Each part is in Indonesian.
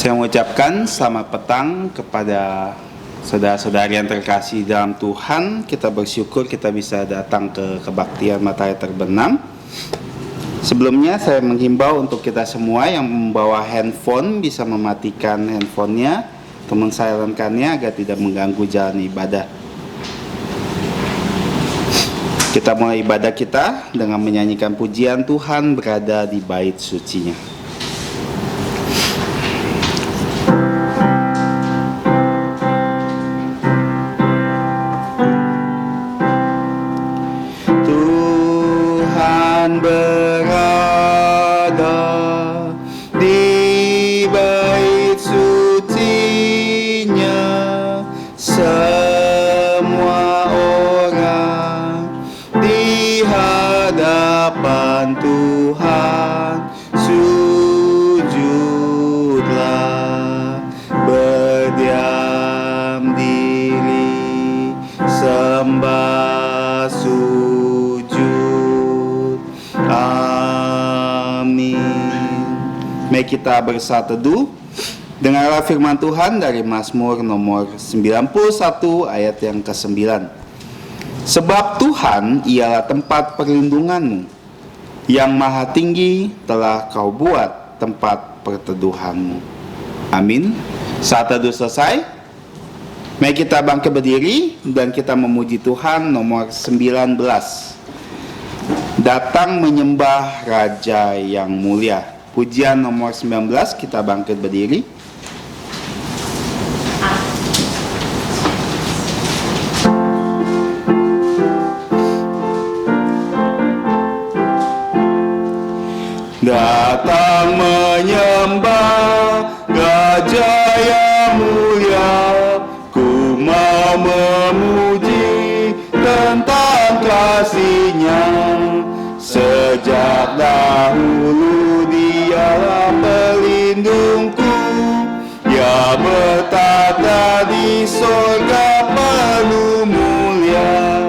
Saya mengucapkan selamat petang kepada saudara-saudari yang terkasih dalam Tuhan. Kita bersyukur kita bisa datang ke kebaktian matahari terbenam. Sebelumnya saya menghimbau untuk kita semua yang membawa handphone bisa mematikan handphonenya atau mensilenkannya agar tidak mengganggu jalan ibadah. Kita mulai ibadah kita dengan menyanyikan pujian Tuhan berada di bait sucinya. Mari kita bersatu teduh. Dengarlah firman Tuhan dari Mazmur nomor 91 ayat yang ke-9. Sebab Tuhan ialah tempat perlindunganmu, yang maha tinggi telah kau buat tempat perteduhanmu. Amin. Saat teduh selesai, mari kita bangkit berdiri dan kita memuji Tuhan nomor 19. Datang menyembah Raja yang mulia. Pujian nomor 19, kita bangkit berdiri. Datang menyembah Raja yang mulia, ku mau memuji tentang kasih-Nya. Sejak dahulu Dialah pelindungku, Dia bertata di sorga penuh mulia.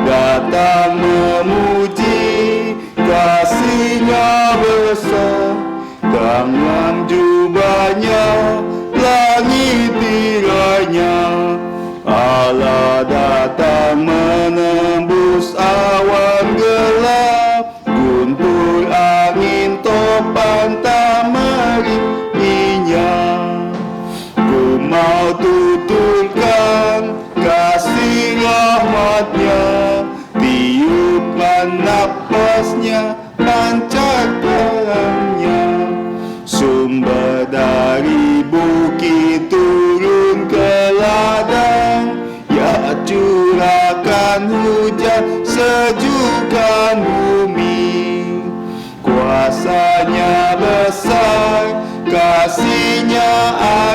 Datang memuji kasih-Nya besar, tangan jubahnya langit tirainya. Allah datang menembus awan gelap, guntur angin topan tak meripinya. Ku mau tuturkan kasih rahmat-Nya, tiupkan napasnya, pancarkannya. Sumber dari bukit turun ke ladang, Ya curahkan hujan sejukkan bumi. Kuasa-Nya besar, kasih-Nya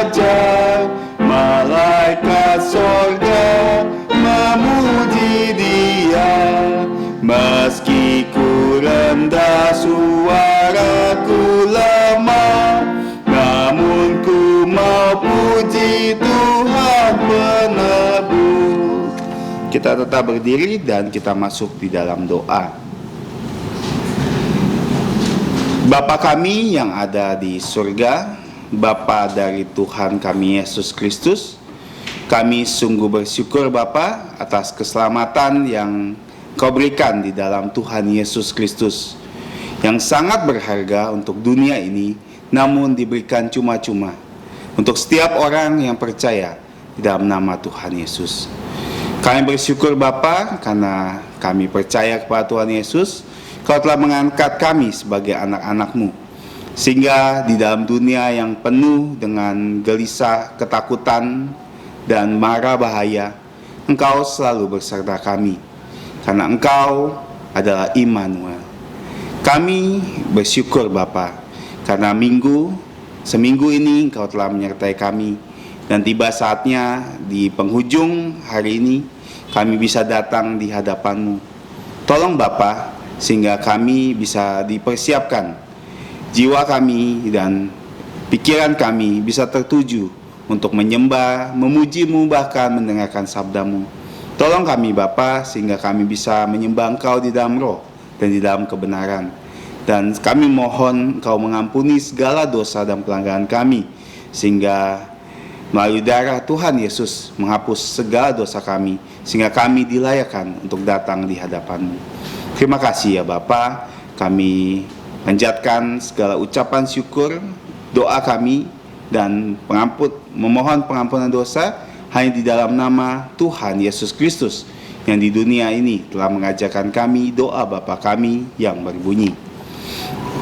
ajaib, malaikat sorga memuji Dia. Meski ku rendah, suaraku lemah, namun ku mau puji Tuhan penebus. Kita tetap berdiri dan kita masuk di dalam doa. Bapa kami yang ada di surga, Bapa dari Tuhan kami Yesus Kristus, kami sungguh bersyukur Bapa atas keselamatan yang Kau berikan di dalam Tuhan Yesus Kristus, yang sangat berharga untuk dunia ini, namun diberikan cuma-cuma untuk setiap orang yang percaya di dalam nama Tuhan Yesus. Kami bersyukur Bapa karena kami percaya kepada Tuhan Yesus. Kau telah mengangkat kami sebagai anak-anak-Mu, sehingga di dalam dunia yang penuh dengan gelisah, ketakutan, dan mara bahaya, Engkau selalu beserta kami, karena Engkau adalah Immanuel. Kami bersyukur Bapa, karena seminggu ini Engkau telah menyertai kami, dan tiba saatnya di penghujung hari ini kami bisa datang di hadapan-Mu. Tolong Bapa, sehingga kami bisa dipersiapkan, jiwa kami dan pikiran kami bisa tertuju untuk menyembah, memuji-Mu, bahkan mendengarkan sabda-Mu. Tolong kami Bapa, sehingga kami bisa menyembah Engkau di dalam roh dan di dalam kebenaran. Dan kami mohon Engkau mengampuni segala dosa dan pelanggaran kami, sehingga melalui darah Tuhan Yesus menghapus segala dosa kami, sehingga kami dilayakkan untuk datang di hadapan-Mu. Terima kasih ya Bapa. Kami panjatkan segala ucapan syukur, doa kami, dan memohon pengampunan dosa hanya di dalam nama Tuhan Yesus Kristus, yang di dunia ini telah mengajarkan kami doa Bapa kami yang berbunyi: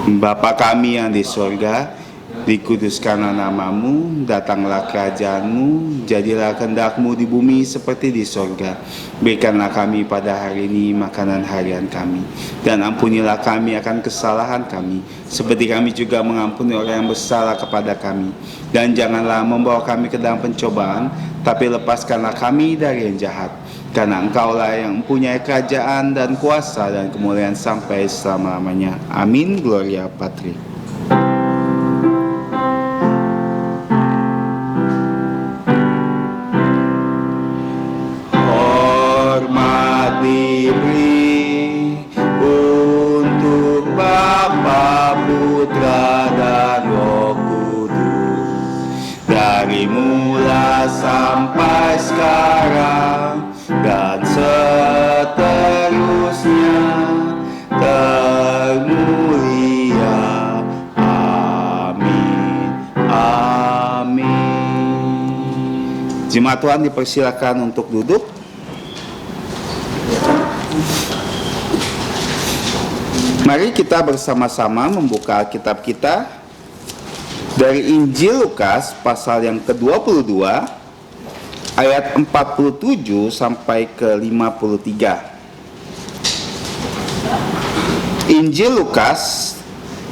Bapa kami yang di sorga, dikuduskanlah nama-Mu, datanglah kerajaan-Mu, jadilah kehendak-Mu di bumi seperti di sorga. Berikanlah kami pada hari ini makanan harian kami, dan ampunilah kami akan kesalahan kami, seperti kami juga mengampuni orang yang bersalah kepada kami. Dan janganlah membawa kami ke dalam pencobaan, tapi lepaskanlah kami dari yang jahat. Karena Engkaulah yang mempunyai kerajaan dan kuasa dan kemuliaan sampai selama-lamanya. Amin. Gloria Patri. Hormat diberi untuk Bapa, Putra, dan Roh Kudus, dari mula sampai sekarang dan seterusnya, termulia. Amin. Amin. Jemaat Tuhan dipersilakan untuk duduk. Mari kita bersama-sama membuka Alkitab kita dari Injil Lukas pasal yang ke-22 ayat 47 sampai ke 53. Injil Lukas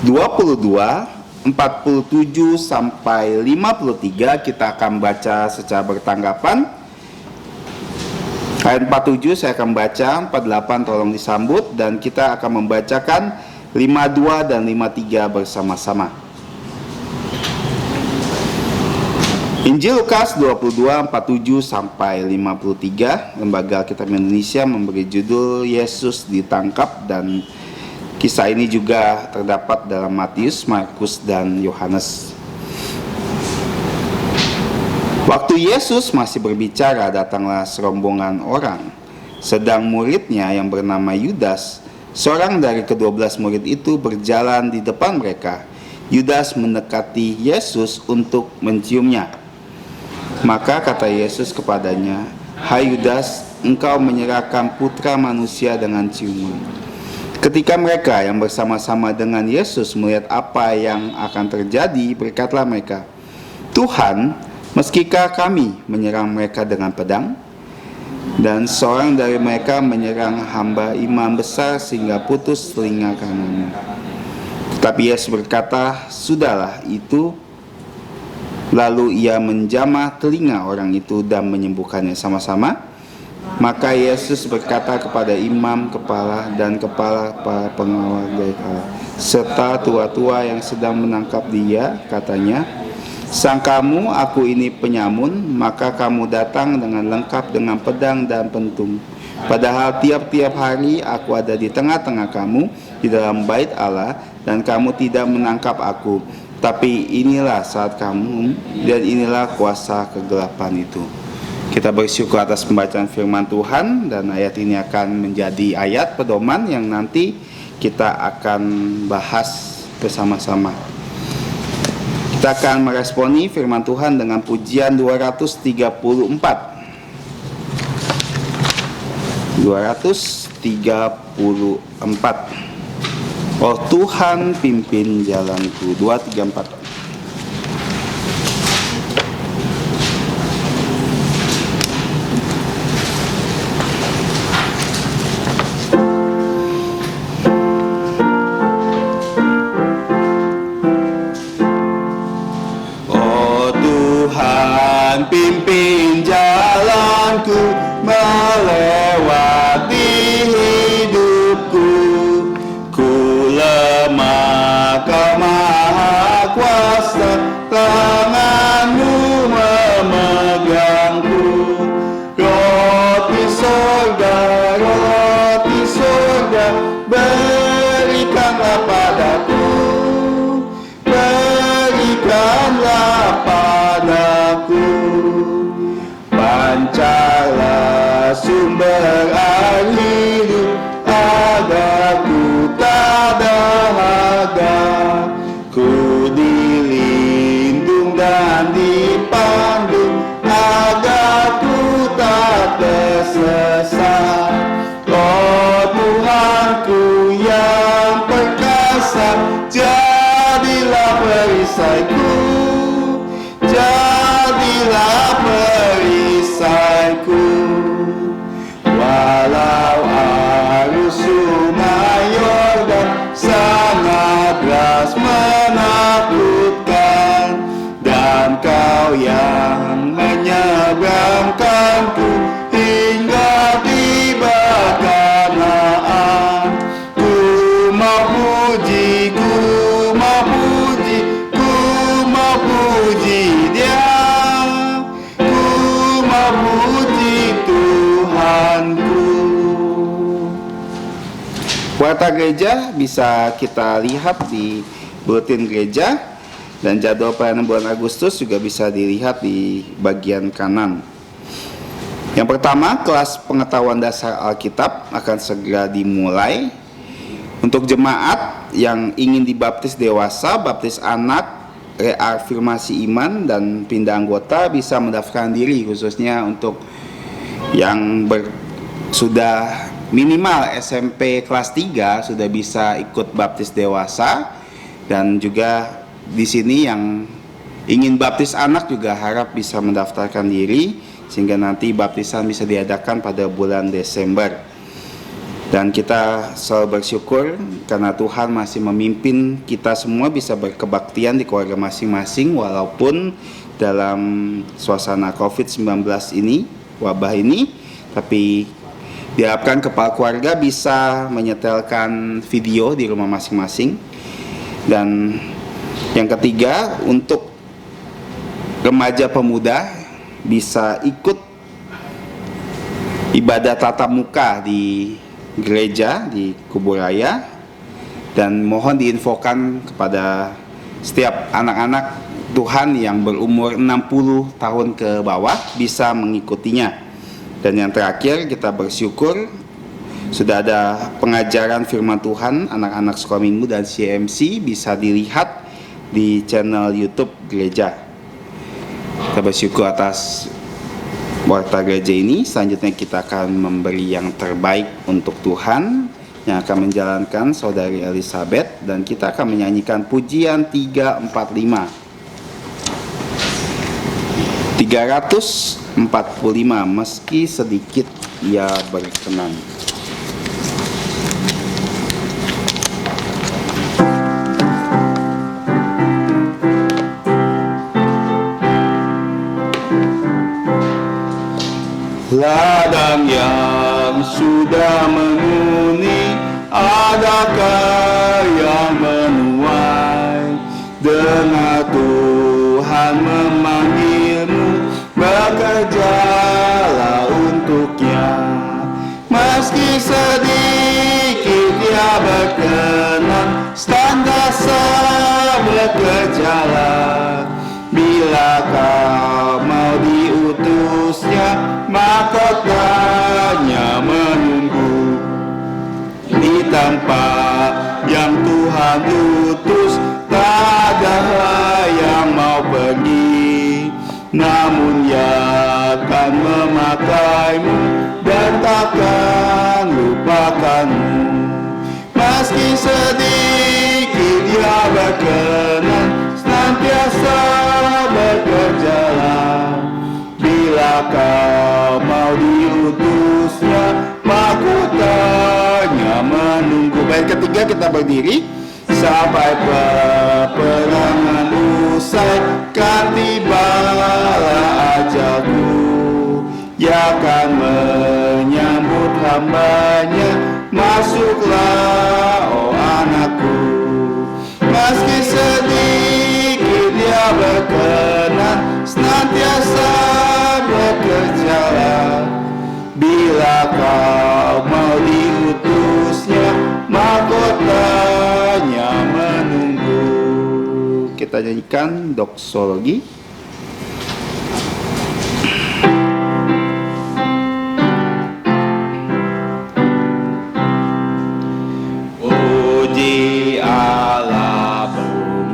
22 47 sampai 53 kita akan baca secara bertanggapan. Ayat 47 saya akan baca, 48 tolong disambut, dan kita akan membacakan 52 dan 53 bersama-sama. Injil Lukas 22, 47 sampai 53. Lembaga Alkitab Indonesia memberi judul Yesus ditangkap, dan kisah ini juga terdapat dalam Matius, Markus, dan Yohanes. Waktu Yesus masih berbicara, datanglah serombongan orang. Sedang muridnya yang bernama Yudas, seorang dari ke-12 murid itu, berjalan di depan mereka. Yudas mendekati Yesus untuk menciumnya. Maka kata Yesus kepadanya, "Hai Yudas, engkau menyerahkan putra manusia dengan ciuman." Ketika mereka yang bersama-sama dengan Yesus melihat apa yang akan terjadi, berkatalah mereka, "Tuhan, meskipun kami menyerang mereka dengan pedang?" Dan seorang dari mereka menyerang hamba imam besar sehingga putus telinga kanannya. Tetapi Yesus berkata, "Sudahlah itu." Lalu ia menjamah telinga orang itu dan menyembuhkannya sama-sama. Maka Yesus berkata kepada imam kepala dan kepala para pengawal serta tua-tua yang sedang menangkap dia, katanya, "Sangkamu aku ini penyamun, maka kamu datang dengan lengkap dengan pedang dan pentung. Padahal tiap-tiap hari aku ada di tengah-tengah kamu di dalam bait Allah, dan kamu tidak menangkap aku. Tapi inilah saat kamu, dan inilah kuasa kegelapan itu." Kita bersyukur atas pembacaan firman Tuhan, dan ayat ini akan menjadi ayat pedoman yang nanti kita akan bahas bersama-sama. Kita akan meresponi firman Tuhan dengan pujian 234. 234. Oh Tuhan, pimpin jalanku. 234. Oh Tuhan, pimpin jalanku melewati hidupku. Ku lemah, Kau Maha Kuasa. terangkanlah padaku, pancarlah sumber air hidup, agar ku tak dahaga, ku dilindung dan dipandu, agar ku tak tersesat. Oh Tuhanku yang perkasa, jadilah perisaiku, jadilah perisaiku. Walau arus sungai Yordan sangat deras menakutkan, dan Kau yang menyeberangkanku hingga tiba Kanaan. Ku mau puji, ku mau puji, ku mau puji Dia, ku mau puji Tuhanku. Warta gereja bisa kita lihat di bulletin gereja, dan jadwal pelayanan bulan Agustus juga bisa dilihat di bagian kanan. Yang pertama, kelas pengetahuan dasar Alkitab akan segera dimulai. Untuk jemaat yang ingin dibaptis dewasa, baptis anak, reafirmasi iman, dan pindah anggota bisa mendaftarkan diri, khususnya untuk yang sudah minimal SMP kelas 3 sudah bisa ikut baptis dewasa, dan juga di sini yang ingin baptis anak juga harap bisa mendaftarkan diri sehingga nanti baptisan bisa diadakan pada bulan Desember. Dan kita selalu bersyukur karena Tuhan masih memimpin kita semua bisa berkebaktian di keluarga masing-masing walaupun dalam suasana COVID-19 ini, wabah ini. Tapi diharapkan kepala keluarga bisa menyetelkan video di rumah masing-masing. Dan yang ketiga, untuk remaja pemuda bisa ikut ibadah tatap muka di gereja di Kuburaya, dan mohon diinfokan kepada setiap anak-anak Tuhan yang berumur 60 tahun ke bawah bisa mengikutinya. Dan yang terakhir, kita bersyukur sudah ada pengajaran firman Tuhan anak-anak sekolah minggu dan CMC bisa dilihat di channel YouTube gereja. Kita bersyukur atas warta gereja ini. Selanjutnya kita akan memberi yang terbaik untuk Tuhan, yang akan menjalankan saudari Elizabeth, dan kita akan menyanyikan pujian 345, meski sedikit ia berkenan. Ladang yang sudah menguning, adakah yang menuai? Dengar Tuhan memanggilmu, bekerjalah untuknya. Meski sedikit dia berkenan, senantiasa bekerjalah. Bila kau mau diutusnya, mahkotanya menunggu di tempat yang Tuhan utus. Tak ada yang mau pergi, namun Ia akan memakaimu dan takkan lupakanmu. Meski sedikit Dia berkenan, senantiasa bekerjalah. Bila kau mau diutusnya, mahkotanya menunggu. Baik, ketiga kita berdiri. Sampai peperangan usai, kan tibalah ajalku. Ia akan menyambut hamba-Nya, masuklah oh anakku. Meski sedikit Dia berkenan, senantiasa bekerjalah. Bila kau mau diutusnya, mahkotanya menunggu. Kita kita nyanyikan doksologi. Puji Allah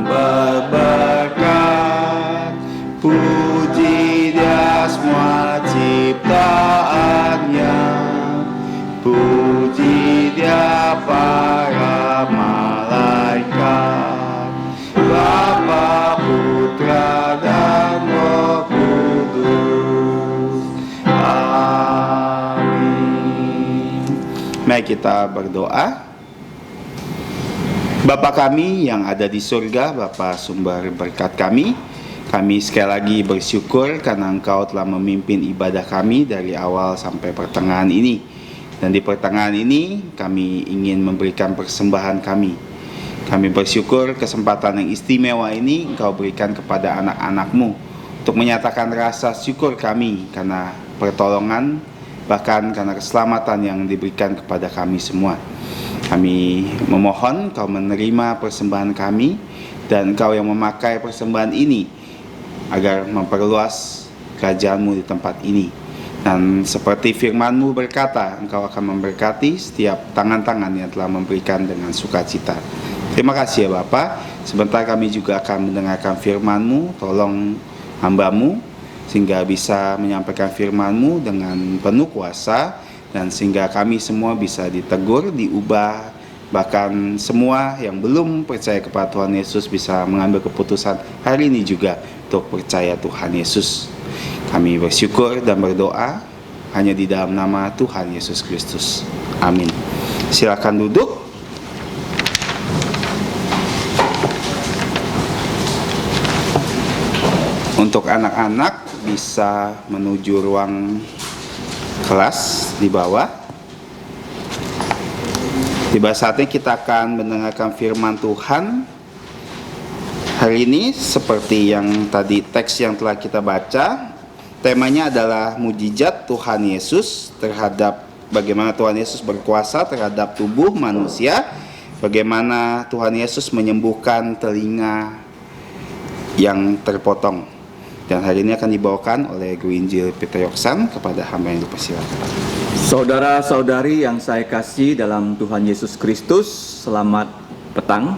berberkat, puji Dia semua ciptaannya, puji Dia para malaikat, Bapa, Putra, dan Roh Kudus. Amin. Mari kita berdoa. Bapa kami yang ada di surga, Bapa sumber berkat kami sekali lagi bersyukur karena Engkau telah memimpin ibadah kami dari awal sampai pertengahan ini. Dan di pertengahan ini kami ingin memberikan persembahan kami. Kami bersyukur kesempatan yang istimewa ini Engkau berikan kepada anak-anak-Mu untuk menyatakan rasa syukur kami karena pertolongan, bahkan karena keselamatan yang diberikan kepada kami semua. Kami memohon Kau menerima persembahan kami dan Kau yang memakai persembahan ini agar memperluas kerajaan-Mu di tempat ini. Dan seperti firman-Mu berkata, Engkau akan memberkati setiap tangan-tangan yang telah memberikan dengan sukacita. Terima kasih ya Bapa. Sebentar kami juga akan mendengarkan firman-Mu. Tolong hamba-Mu sehingga bisa menyampaikan firman-Mu dengan penuh kuasa, dan sehingga kami semua bisa ditegur, diubah, bahkan semua yang belum percaya kepada Tuhan Yesus bisa mengambil keputusan hari ini juga untuk percaya Tuhan Yesus. Kami bersyukur dan berdoa hanya di dalam nama Tuhan Yesus Kristus. Amin. Silakan duduk. Untuk anak-anak bisa menuju ruang kelas di bawah. Tiba saatnya kita akan mendengarkan firman Tuhan. Hari ini seperti yang tadi teks yang telah kita baca, temanya adalah mujizat Tuhan Yesus terhadap bagaimana Tuhan Yesus berkuasa terhadap tubuh manusia, bagaimana Tuhan Yesus menyembuhkan telinga yang terpotong. Dan hari ini akan dibawakan oleh Guru Injil Peter Yoksan kepada hamba yang dipersilakan. Saudara-saudari yang saya kasih dalam Tuhan Yesus Kristus, selamat petang.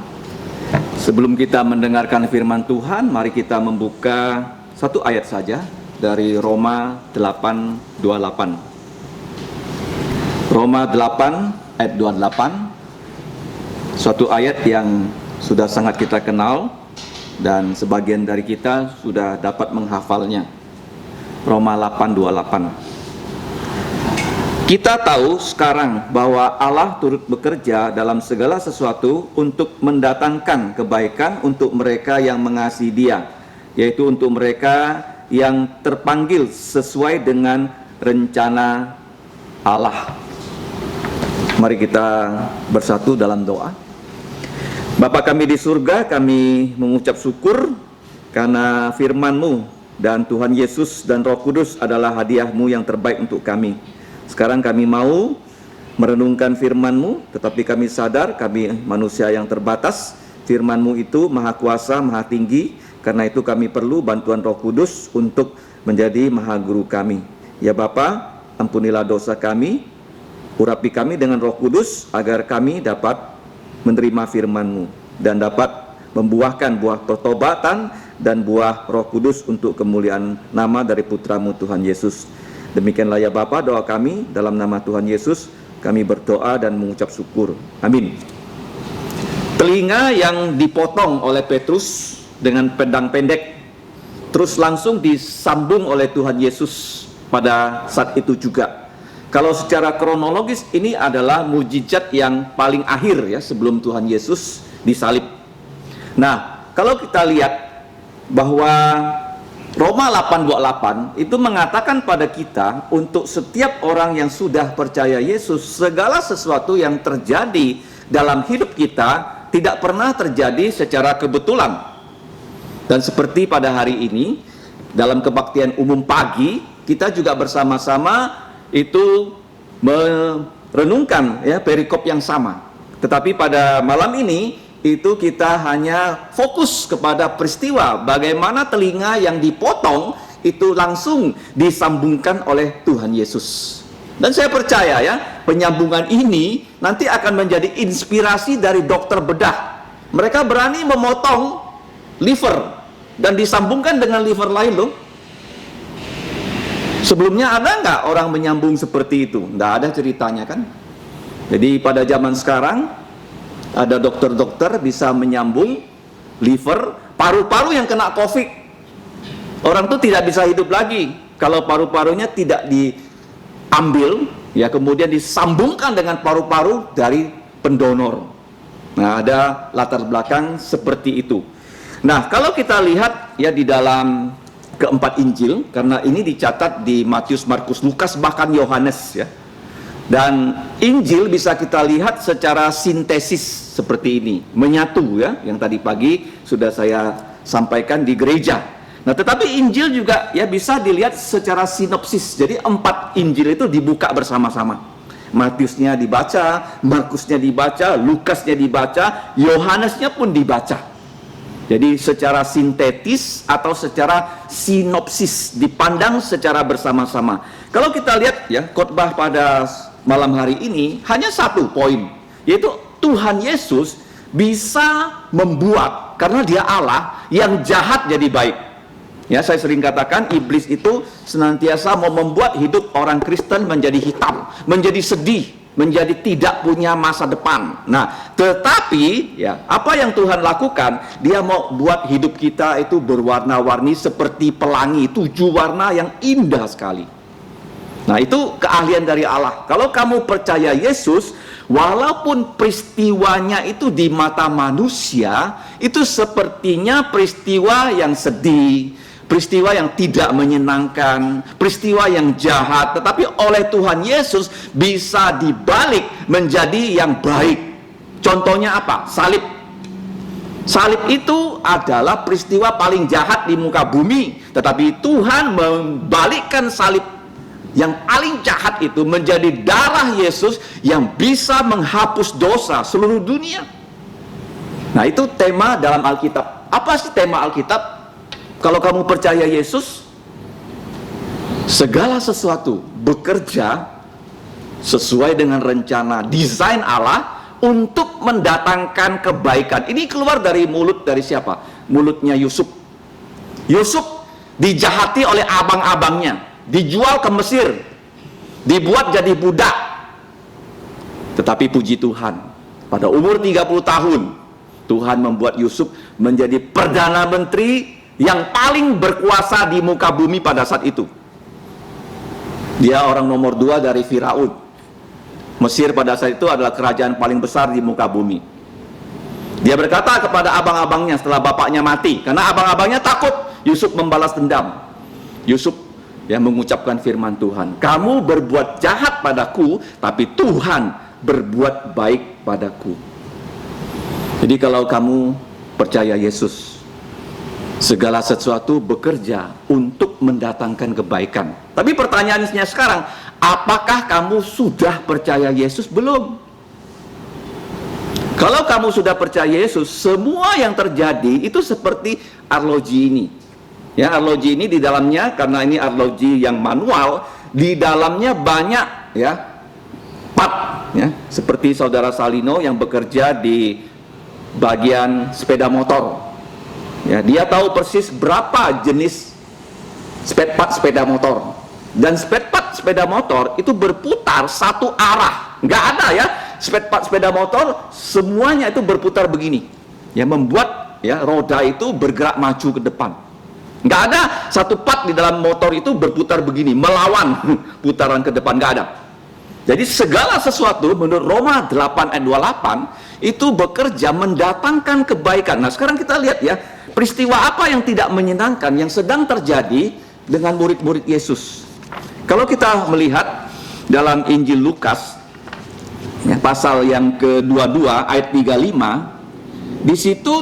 Sebelum kita mendengarkan firman Tuhan, mari kita membuka satu ayat saja dari Roma 8:28. Roma 8 ayat 28, suatu ayat yang sudah sangat kita kenal dan sebagian dari kita sudah dapat menghafalnya. Roma 8:28. Kita tahu sekarang bahwa Allah turut bekerja dalam segala sesuatu untuk mendatangkan kebaikan untuk mereka yang mengasihi Dia, yaitu untuk mereka yang terpanggil sesuai dengan rencana Allah. Mari kita bersatu dalam doa. Bapa kami di surga, kami mengucap syukur karena firman-Mu dan Tuhan Yesus dan Roh Kudus adalah hadiah-Mu yang terbaik untuk kami. Sekarang kami mau merenungkan firman-Mu, tetapi kami sadar kami manusia yang terbatas. Firman-Mu itu maha kuasa, maha tinggi, karena itu kami perlu bantuan Roh Kudus untuk menjadi maha guru kami. Ya Bapa, ampunilah dosa kami, urapi kami dengan Roh Kudus agar kami dapat menerima firman-Mu dan dapat membuahkan buah pertobatan dan buah Roh Kudus untuk kemuliaan nama dari Putra-Mu Tuhan Yesus. Demikianlah ya Bapa doa kami, dalam nama Tuhan Yesus kami berdoa dan mengucap syukur. Amin. Telinga yang dipotong oleh Petrus dengan pedang pendek terus langsung disambung oleh Tuhan Yesus pada saat itu juga. Kalau secara kronologis ini adalah mujizat yang paling akhir ya sebelum Tuhan Yesus disalib. Nah, kalau kita lihat bahwa Roma 8:28 itu mengatakan pada kita untuk setiap orang yang sudah percaya Yesus, segala sesuatu yang terjadi dalam hidup kita tidak pernah terjadi secara kebetulan. Dan seperti pada hari ini dalam kebaktian umum pagi, kita juga bersama-sama itu merenungkan ya perikop yang sama. Tetapi pada malam ini itu kita hanya fokus kepada peristiwa bagaimana telinga yang dipotong itu langsung disambungkan oleh Tuhan Yesus. Dan saya percaya ya, penyambungan ini nanti akan menjadi inspirasi dari dokter bedah. Mereka berani memotong liver dan disambungkan dengan liver lain loh. Sebelumnya ada nggak orang menyambung seperti itu? Nggak ada ceritanya kan. Jadi pada zaman sekarang ada dokter-dokter bisa menyambung liver, paru-paru yang kena COVID. Orang tuh tidak bisa hidup lagi kalau paru-parunya tidak diambil, ya kemudian disambungkan dengan paru-paru dari pendonor. Nah, ada latar belakang seperti itu. Nah, kalau kita lihat ya di dalam keempat Injil, karena ini dicatat di Matius, Markus, Lukas, bahkan Yohanes ya. Dan Injil bisa kita lihat secara sintesis seperti ini, menyatu ya, yang tadi pagi sudah saya sampaikan di gereja. Nah, tetapi Injil juga ya bisa dilihat secara sinopsis. Jadi 4 Injil itu dibuka bersama-sama. Matiusnya dibaca, Markusnya dibaca, Lukasnya dibaca, Yohanesnya pun dibaca. Jadi secara sintetis atau secara sinopsis dipandang secara bersama-sama. Kalau kita lihat ya khotbah pada malam hari ini hanya satu poin, yaitu Tuhan Yesus bisa membuat, karena dia Allah, yang jahat jadi baik. Ya, saya sering katakan iblis itu senantiasa mau membuat hidup orang Kristen menjadi hitam, menjadi sedih, menjadi tidak punya masa depan. Nah, tetapi ya apa yang Tuhan lakukan, dia mau buat hidup kita itu berwarna-warni seperti pelangi, 7 warna yang indah sekali. Nah, itu keahlian dari Allah. Kalau kamu percaya Yesus, walaupun peristiwanya itu di mata manusia itu sepertinya peristiwa yang sedih, peristiwa yang tidak menyenangkan, peristiwa yang jahat, tetapi oleh Tuhan Yesus bisa dibalik menjadi yang baik. Contohnya apa? Salib. Salib itu adalah peristiwa paling jahat di muka bumi, tetapi Tuhan membalikkan salib yang paling jahat itu menjadi darah Yesus yang bisa menghapus dosa seluruh dunia. Nah, itu tema dalam Alkitab. Apa sih tema Alkitab? Kalau kamu percaya Yesus, segala sesuatu bekerja sesuai dengan rencana desain Allah untuk mendatangkan kebaikan. Ini keluar dari mulut dari siapa? Mulutnya Yusuf. Yusuf dijahati oleh abang-abangnya, dijual ke Mesir, dibuat jadi budak. Tetapi puji Tuhan, pada umur 30 tahun Tuhan membuat Yusuf menjadi perdana menteri yang paling berkuasa di muka bumi pada saat itu. Dia orang nomor 2 dari Firaun. Mesir pada saat itu adalah kerajaan paling besar di muka bumi. Dia berkata kepada abang-abangnya setelah bapaknya mati, karena abang-abangnya takut Yusuf membalas dendam. Yusuf yang mengucapkan firman Tuhan, kamu berbuat jahat padaku, tapi Tuhan berbuat baik padaku. Jadi kalau kamu percaya Yesus, segala sesuatu bekerja untuk mendatangkan kebaikan. Tapi pertanyaannya sekarang, apakah kamu sudah percaya Yesus? Belum. Kalau kamu sudah percaya Yesus, semua yang terjadi itu seperti arloji ini. Ya, arloji ini di dalamnya, karena ini arloji yang manual, di dalamnya banyak ya part ya, seperti saudara Salino yang bekerja di bagian sepeda motor. Ya, dia tahu persis berapa jenis spare part sepeda motor. Dan spare part sepeda motor itu berputar satu arah. Nggak ada ya spare part sepeda motor semuanya itu berputar begini. Ya, membuat ya roda itu bergerak maju ke depan. Nggak ada satu part di dalam motor itu berputar begini, melawan putaran ke depan, nggak ada. Jadi segala sesuatu menurut Roma 8 ayat 28 itu bekerja mendatangkan kebaikan. Nah, sekarang kita lihat ya, peristiwa apa yang tidak menyenangkan yang sedang terjadi dengan murid-murid Yesus. Kalau kita melihat dalam Injil Lukas ya, pasal yang ke-22 ayat 35, di situ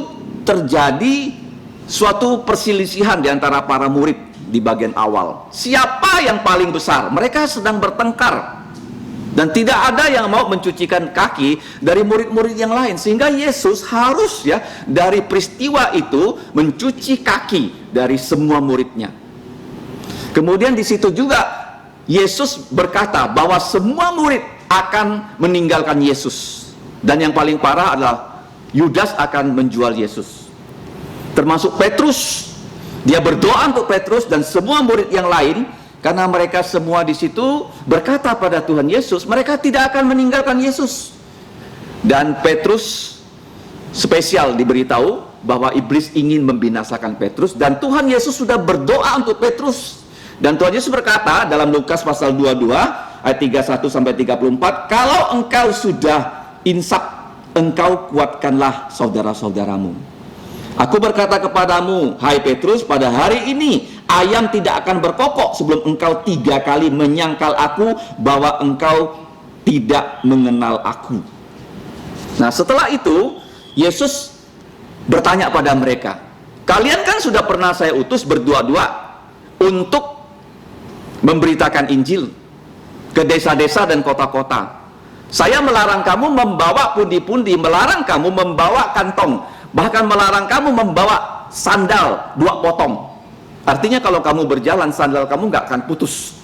terjadi suatu perselisihan di antara para murid di bagian awal. Siapa yang paling besar? Mereka sedang bertengkar. Dan tidak ada yang mau mencucikan kaki dari murid-murid yang lain, sehingga Yesus harus dari peristiwa itu mencuci kaki dari semua muridnya. Kemudian di situ juga Yesus berkata bahwa semua murid akan meninggalkan Yesus. Dan yang paling parah adalah Yudas akan menjual Yesus. Termasuk Petrus. Dia berdoa untuk Petrus dan semua murid yang lain, karena mereka semua di situ berkata pada Tuhan Yesus, mereka tidak akan meninggalkan Yesus. Dan Petrus spesial diberitahu bahwa iblis ingin membinasakan Petrus, dan Tuhan Yesus sudah berdoa untuk Petrus. Dan Tuhan Yesus berkata dalam Lukas pasal 22 ayat 31 sampai 34, kalau engkau sudah insaf, engkau kuatkanlah saudara-saudaramu. Aku berkata kepadamu, hai Petrus, pada hari ini ayam tidak akan berkokok sebelum engkau 3 kali menyangkal aku bahwa engkau tidak mengenal aku. Nah, setelah itu Yesus bertanya pada mereka, kalian kan sudah pernah saya utus berdua-dua untuk memberitakan Injil ke desa-desa dan kota-kota. Saya melarang kamu membawa pundi-pundi, melarang kamu membawa kantong, bahkan melarang kamu membawa sandal 2 potong. Artinya kalau kamu berjalan, sandal kamu nggak akan putus.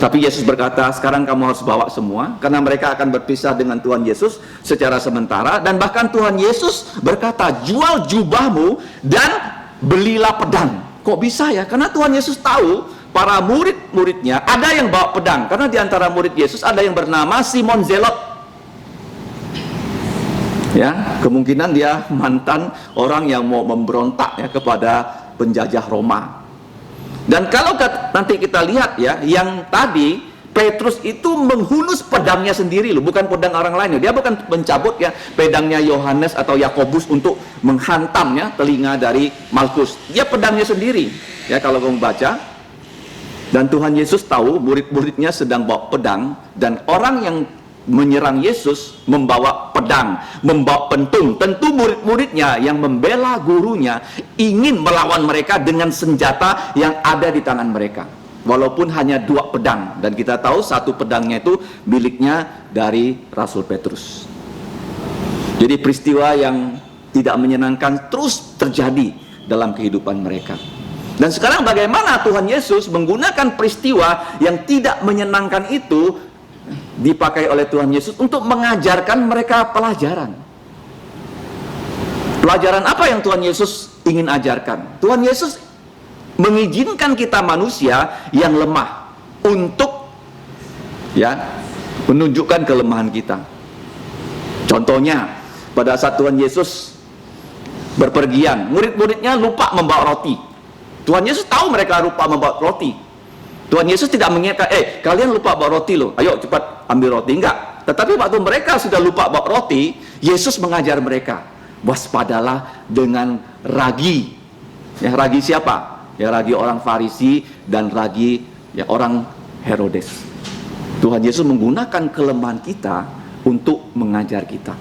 Tapi Yesus berkata, sekarang kamu harus bawa semua, karena mereka akan berpisah dengan Tuhan Yesus secara sementara. Dan bahkan Tuhan Yesus berkata, jual jubahmu dan belilah pedang. Kok bisa ya? Karena Tuhan Yesus tahu para murid-muridnya ada yang bawa pedang. Karena di antara murid Yesus ada yang bernama Simon Zelot. Ya, kemungkinan dia mantan orang yang mau memberontak kepada penjajah Roma. Dan kalau nanti kita lihat yang tadi Petrus itu menghunus pedangnya sendiri loh, bukan pedang orang lain. Dia bukan mencabut pedangnya Yohanes atau Yakobus untuk menghantam telinga dari Malkus. Dia pedangnya sendiri. Ya, kalau kamu baca. Dan Tuhan Yesus tahu murid-muridnya sedang bawa pedang, dan orang yang menyerang Yesus membawa pedang, membawa pentung. Tentu murid-muridnya yang membela gurunya ingin melawan mereka dengan senjata yang ada di tangan mereka, walaupun hanya 2 pedang. Dan kita tahu satu pedangnya itu miliknya dari Rasul Petrus. Jadi peristiwa yang tidak menyenangkan terus terjadi dalam kehidupan mereka. Dan sekarang bagaimana Tuhan Yesus menggunakan peristiwa yang tidak menyenangkan itu dipakai oleh Tuhan Yesus untuk mengajarkan mereka pelajaran. Pelajaran apa yang Tuhan Yesus ingin ajarkan? Tuhan Yesus mengizinkan kita manusia yang lemah untuk menunjukkan kelemahan kita. Contohnya, pada saat Tuhan Yesus berpergian, murid-muridnya lupa membawa roti. Tuhan Yesus tahu mereka lupa membawa roti. Tuhan Yesus tidak mengingatkan, kalian lupa bawa roti loh, ayo cepat ambil roti. Enggak. Tetapi waktu mereka sudah lupa bawa roti, Yesus mengajar mereka, waspadalah dengan ragi. Ya, ragi siapa? Ya, ragi orang Farisi dan ragi orang Herodes. Tuhan Yesus menggunakan kelemahan kita untuk mengajar kita.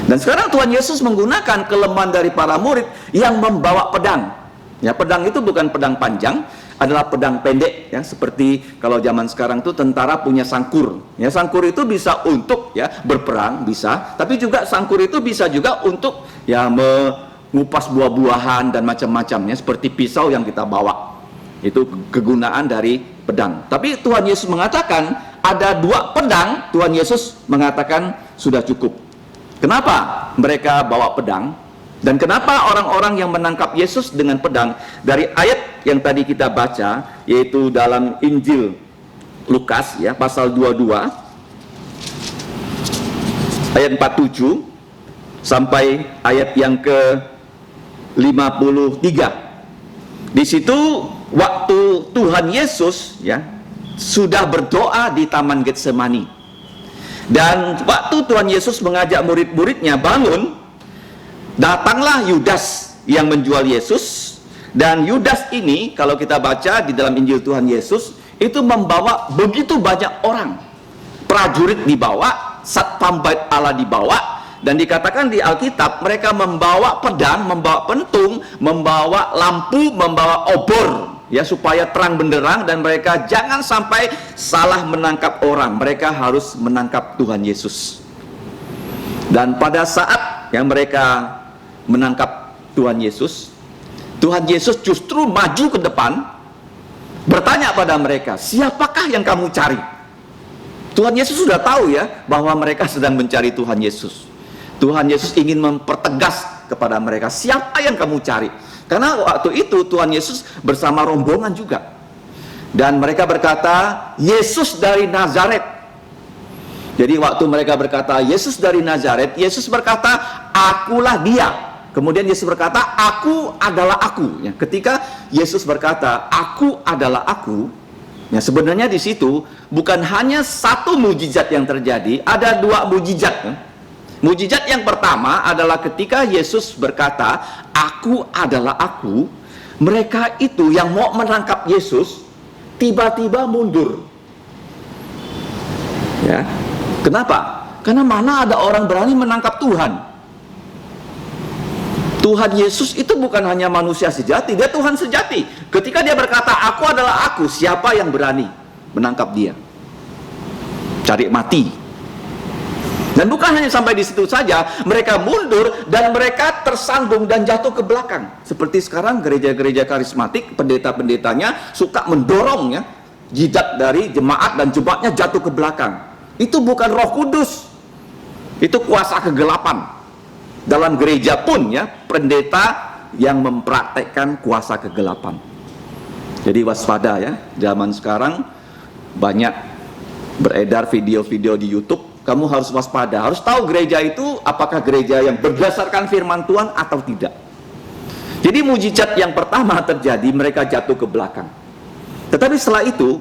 Dan sekarang Tuhan Yesus menggunakan kelemahan dari para murid yang membawa pedang. Ya, pedang itu bukan pedang panjang, adalah pedang pendek. Ya, seperti kalau zaman sekarang itu tentara punya sangkur. Ya, sangkur itu bisa untuk berperang, bisa. Tapi juga sangkur itu bisa juga untuk mengupas buah-buahan dan macam-macamnya, seperti pisau yang kita bawa. Itu kegunaan dari pedang. Tapi Tuhan Yesus mengatakan ada 2 pedang. Tuhan Yesus mengatakan sudah cukup. Kenapa mereka bawa pedang? Dan kenapa orang-orang yang menangkap Yesus dengan pedang? Dari ayat yang tadi kita baca, yaitu dalam Injil Lukas pasal 22 ayat 47 sampai ayat yang ke-53. Di situ waktu Tuhan Yesus sudah berdoa di Taman Getsemani. Dan waktu Tuhan Yesus mengajak murid-muridnya bangun, datanglah Yudas yang menjual Yesus. Dan Yudas ini, kalau kita baca di dalam Injil Tuhan Yesus, itu membawa begitu banyak orang. Prajurit dibawa, satpam bait Allah dibawa, dan dikatakan di Alkitab mereka membawa pedang, membawa pentung, membawa lampu, membawa obor. ya, supaya terang benderang dan mereka jangan sampai salah menangkap orang. Mereka harus menangkap Tuhan Yesus. Dan pada saat yang mereka menangkap Tuhan Yesus justru maju ke depan, bertanya pada mereka, siapakah yang kamu cari? Tuhan Yesus sudah tahu ya bahwa mereka sedang mencari Tuhan Yesus. Tuhan Yesus ingin mempertegas kepada mereka, siapa yang kamu cari? Karena waktu itu Tuhan Yesus bersama rombongan juga. Dan mereka berkata, Yesus dari Nazaret. Jadi waktu mereka berkata, Yesus dari Nazaret, Yesus berkata, akulah dia. Kemudian Yesus berkata, aku adalah aku. Ya, ketika Yesus berkata, aku adalah aku, ya, sebenarnya di situ bukan hanya satu mujizat yang terjadi, ada dua mujizat. Ya. Mujizat yang pertama adalah ketika Yesus berkata, aku adalah aku, mereka itu yang mau menangkap Yesus tiba-tiba mundur. Ya, kenapa? Karena mana ada orang berani menangkap Tuhan. Tuhan Yesus itu bukan hanya manusia sejati, dia Tuhan sejati. Ketika dia berkata, aku adalah aku, siapa yang berani menangkap dia? Cari mati. Dan bukan hanya sampai di situ saja, mereka mundur dan mereka tersandung dan jatuh ke belakang. Seperti sekarang gereja-gereja karismatik, pendeta-pendetanya suka mendorong ya, jidat dari jemaat dan jemaatnya jatuh ke belakang. Itu bukan Roh Kudus, itu kuasa kegelapan. Dalam gereja pun ya, pendeta yang mempraktekkan kuasa kegelapan. Jadi waspada ya, zaman sekarang banyak beredar video-video di YouTube. Kamu harus waspada, harus tahu gereja itu apakah gereja yang berdasarkan firman Tuhan atau tidak. Jadi mujizat yang pertama terjadi, mereka jatuh ke belakang. Tetapi setelah itu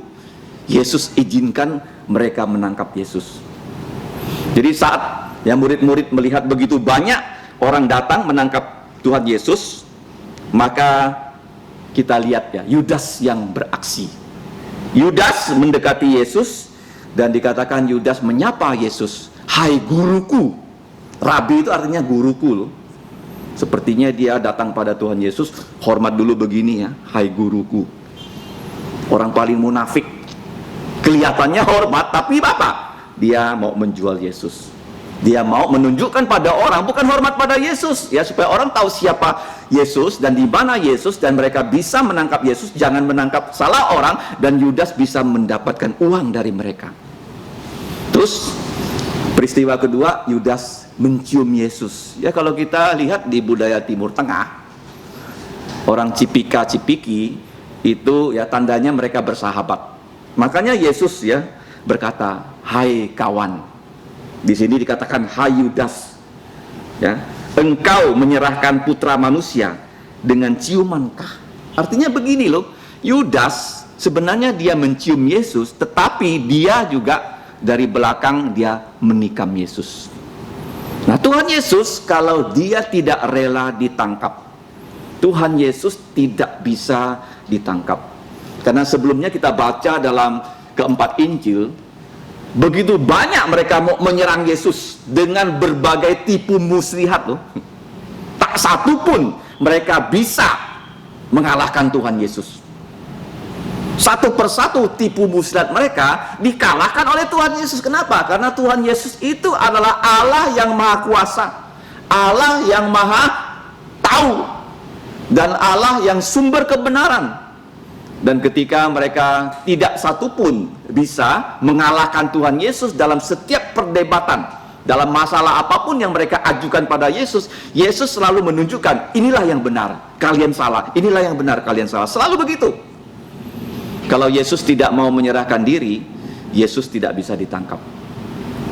Yesus izinkan mereka menangkap Yesus. Jadi saat yang murid-murid melihat begitu banyak orang datang menangkap Tuhan Yesus, maka kita lihat ya, Yudas yang beraksi. Yudas mendekati Yesus dan dikatakan Yudas menyapa Yesus, hai guruku. Rabi itu artinya guruku loh. Sepertinya dia datang pada Tuhan Yesus, hormat dulu begini ya, hai guruku. Orang paling munafik, kelihatannya hormat, tapi apa? Dia mau menjual Yesus. Dia mau menunjukkan pada orang, bukan hormat pada Yesus ya, supaya orang tahu siapa Yesus dan di mana Yesus, dan mereka bisa menangkap Yesus, jangan menangkap salah orang, dan Yudas bisa mendapatkan uang dari mereka. Terus peristiwa kedua, Yudas mencium Yesus. Ya, kalau kita lihat di budaya Timur Tengah, orang Cipika-Cipiki itu ya tandanya mereka bersahabat. Makanya Yesus ya berkata, hai kawan. Di sini dikatakan, hai Yudas, ya, engkau menyerahkan putra manusia dengan ciumankah? Artinya begini loh, Yudas sebenarnya dia mencium Yesus, tetapi dia juga dari belakang dia menikam Yesus. Nah, Tuhan Yesus kalau dia tidak rela ditangkap, Tuhan Yesus tidak bisa ditangkap. Karena sebelumnya kita baca dalam keempat Injil, begitu banyak mereka mau menyerang Yesus dengan berbagai tipu muslihat loh. Tak satu pun mereka bisa mengalahkan Tuhan Yesus. Satu persatu tipu muslihat mereka dikalahkan oleh Tuhan Yesus. Kenapa? Karena Tuhan Yesus itu adalah Allah yang maha kuasa, Allah yang maha tahu, dan Allah yang sumber kebenaran. Dan ketika mereka tidak satupun bisa mengalahkan Tuhan Yesus dalam setiap perdebatan, dalam masalah apapun yang mereka ajukan pada Yesus, Yesus selalu menunjukkan, inilah yang benar, kalian salah, inilah yang benar, kalian salah. Selalu begitu. Kalau Yesus tidak mau menyerahkan diri, Yesus tidak bisa ditangkap.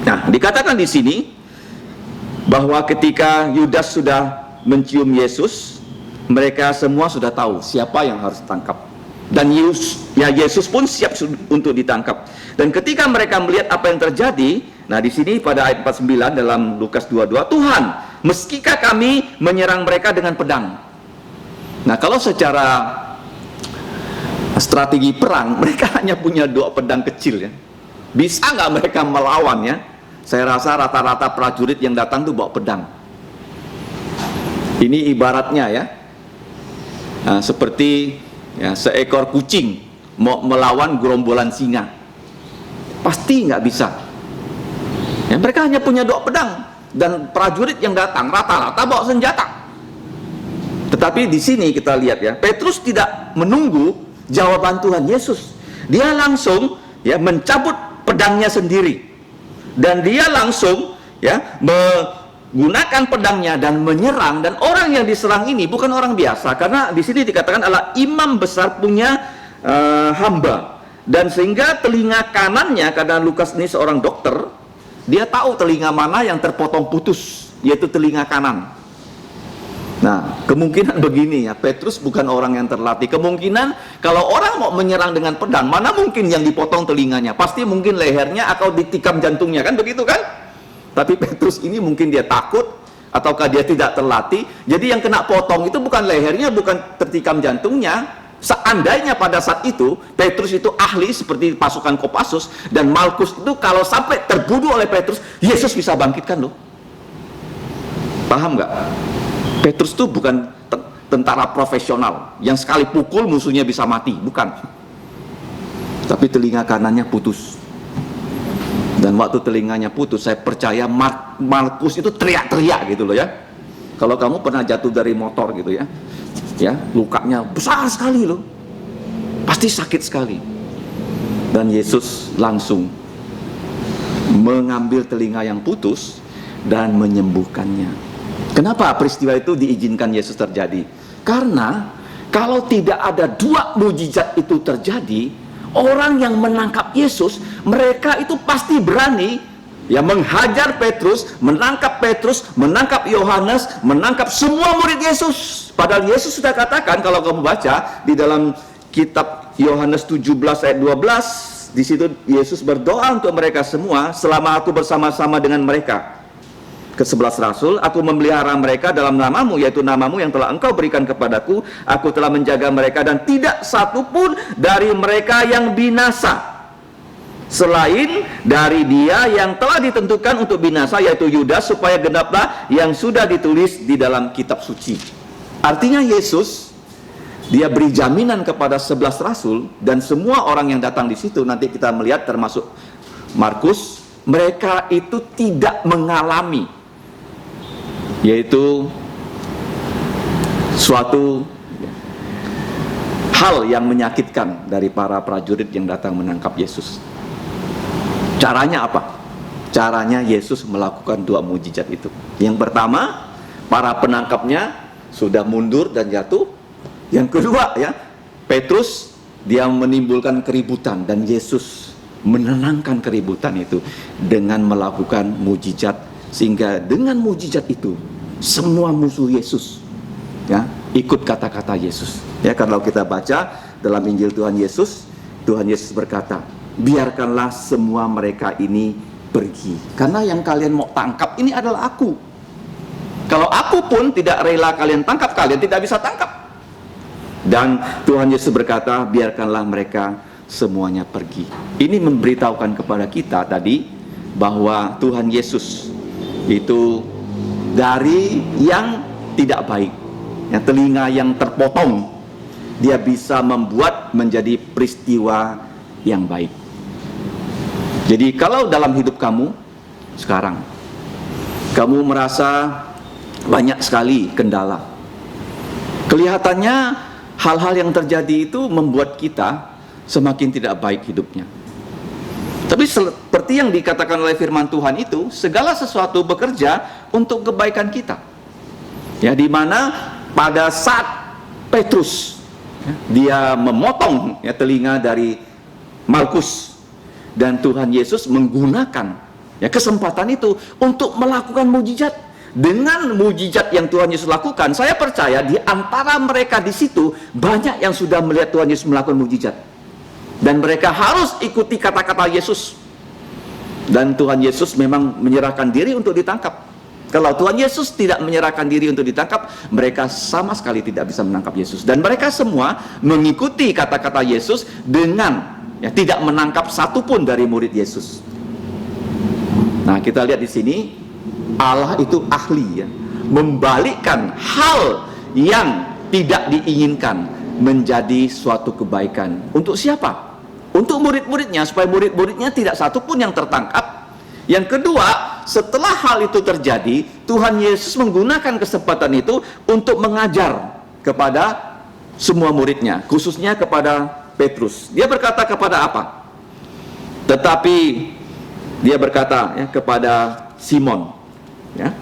Nah, dikatakan di sini bahwa ketika Yudas sudah mencium Yesus, mereka semua sudah tahu siapa yang harus ditangkap. Dan Yesus pun siap untuk ditangkap. Dan ketika mereka melihat apa yang terjadi, nah di sini pada ayat 49 dalam Lukas 22, Tuhan, meskikah kami menyerang mereka dengan pedang? Nah, kalau secara strategi perang, mereka hanya punya 2 pedang kecil ya. Bisa nggak mereka melawan ya? Saya rasa rata-rata prajurit yang datang tuh bawa pedang. Ini ibaratnya ya, nah, seperti ya, seekor kucing mau melawan gerombolan singa? Pasti nggak bisa. Ya, mereka hanya punya 2 pedang, dan prajurit yang datang rata-rata bawa senjata. Tetapi di sini kita lihat ya, Petrus tidak menunggu jawaban Tuhan Yesus. Dia langsung ya mencabut pedangnya sendiri, dan dia langsung ya menggunakan pedangnya dan menyerang. Dan orang yang diserang ini bukan orang biasa, karena di sini dikatakan adalah imam besar punya hamba. Dan sehingga telinga kanannya, karena Lukas ini seorang dokter, dia tahu telinga mana yang terpotong putus, yaitu telinga kanan. Nah, kemungkinan begini ya, Petrus bukan orang yang terlatih. Kemungkinan kalau orang mau menyerang dengan pedang, mana mungkin yang dipotong telinganya? Pasti mungkin lehernya atau ditikam jantungnya, kan begitu kan? Tapi Petrus ini mungkin dia takut, ataukah dia tidak terlatih. Jadi yang kena potong itu bukan lehernya, bukan tertikam jantungnya. Seandainya pada saat itu Petrus itu ahli seperti pasukan Kopassus dan Malkus itu, kalau sampai terbunuh oleh Petrus, Yesus bisa bangkitkan loh. Paham nggak? Petrus itu bukan tentara profesional yang sekali pukul musuhnya bisa mati, bukan. Tapi telinga kanannya putus. Dan waktu telinganya putus, saya percaya Malkus itu teriak-teriak gitu loh ya. Kalau kamu pernah jatuh dari motor gitu ya, lukanya besar sekali loh, pasti sakit sekali. Dan Yesus langsung mengambil telinga yang putus dan menyembuhkannya. Kenapa peristiwa itu diizinkan Yesus terjadi? Karena kalau tidak ada 2 mujizat itu terjadi, orang yang menangkap Yesus, mereka itu pasti berani ya menghajar Petrus, menangkap Yohanes, menangkap semua murid Yesus. Padahal Yesus sudah katakan, kalau kamu baca di dalam kitab Yohanes 17 ayat 12, di situ Yesus berdoa untuk mereka semua, selama aku bersama-sama dengan mereka. Ke-11 Rasul, aku memelihara mereka dalam namamu, yaitu namamu yang telah engkau berikan kepadaku. Aku telah menjaga mereka, dan tidak satu pun dari mereka yang binasa, selain dari dia yang telah ditentukan untuk binasa, yaitu Yudas, supaya genaplah yang sudah ditulis di dalam kitab suci. Artinya Yesus, dia beri jaminan kepada 11 Rasul dan semua orang yang datang di situ. Nanti kita melihat termasuk Markus, mereka itu tidak mengalami yaitu suatu hal yang menyakitkan dari para prajurit yang datang menangkap Yesus. Caranya apa? Caranya Yesus melakukan 2 mujizat itu. Yang pertama, para penangkapnya sudah mundur dan jatuh. Yang kedua ya, Petrus dia menimbulkan keributan, dan Yesus menenangkan keributan itu dengan melakukan mujizat, sehingga dengan mujizat itu semua musuh Yesus ya ikut kata-kata Yesus. Ya, kalau kita baca dalam Injil Tuhan Yesus berkata, biarkanlah semua mereka ini pergi, karena yang kalian mau tangkap ini adalah aku. Kalau aku pun tidak rela kalian tangkap, kalian tidak bisa tangkap. Dan Tuhan Yesus berkata, biarkanlah mereka semuanya pergi. Ini memberitahukan kepada kita tadi bahwa Tuhan Yesus itu dari yang tidak baik, yang telinga yang terpotong, dia bisa membuat menjadi peristiwa yang baik. Jadi kalau dalam hidup kamu sekarang, kamu merasa banyak sekali kendala, kelihatannya hal-hal yang terjadi itu membuat kita semakin tidak baik hidupnya. Tapi seperti yang dikatakan oleh firman Tuhan itu, segala sesuatu bekerja untuk kebaikan kita. Ya, di mana pada saat Petrus dia memotong ya telinga dari Malkus, dan Tuhan Yesus menggunakan ya kesempatan itu untuk melakukan mujizat. Dengan mujizat yang Tuhan Yesus lakukan, saya percaya di antara mereka di situ banyak yang sudah melihat Tuhan Yesus melakukan mujizat, dan mereka harus ikuti kata-kata Yesus. Dan Tuhan Yesus memang menyerahkan diri untuk ditangkap. Kalau Tuhan Yesus tidak menyerahkan diri untuk ditangkap, mereka sama sekali tidak bisa menangkap Yesus. Dan mereka semua mengikuti kata-kata Yesus dengan ya, tidak menangkap satupun dari murid Yesus. Nah, kita lihat di sini, Allah itu ahli ya, membalikkan hal yang tidak diinginkan menjadi suatu kebaikan. Untuk siapa? Untuk murid-muridnya, supaya murid-muridnya tidak satu pun yang tertangkap. Yang kedua, setelah hal itu terjadi, Tuhan Yesus menggunakan kesempatan itu untuk mengajar kepada semua muridnya, khususnya kepada Petrus. Dia berkata kepada apa? Tetapi dia berkata ya, kepada Simon, ya,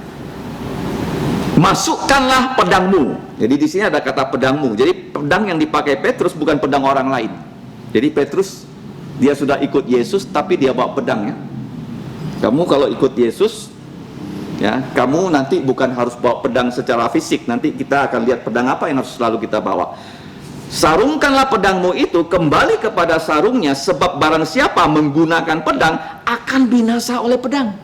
masukkanlah pedangmu. Jadi di sini ada kata pedangmu. Jadi pedang yang dipakai Petrus bukan pedang orang lain. Jadi Petrus dia sudah ikut Yesus, tapi dia bawa pedang ya. Kamu kalau ikut Yesus, ya, kamu nanti bukan harus bawa pedang secara fisik. Nanti kita akan lihat pedang apa yang harus selalu kita bawa. Sarungkanlah pedangmu itu kembali kepada sarungnya, sebab barang siapa menggunakan pedang akan binasa oleh pedang.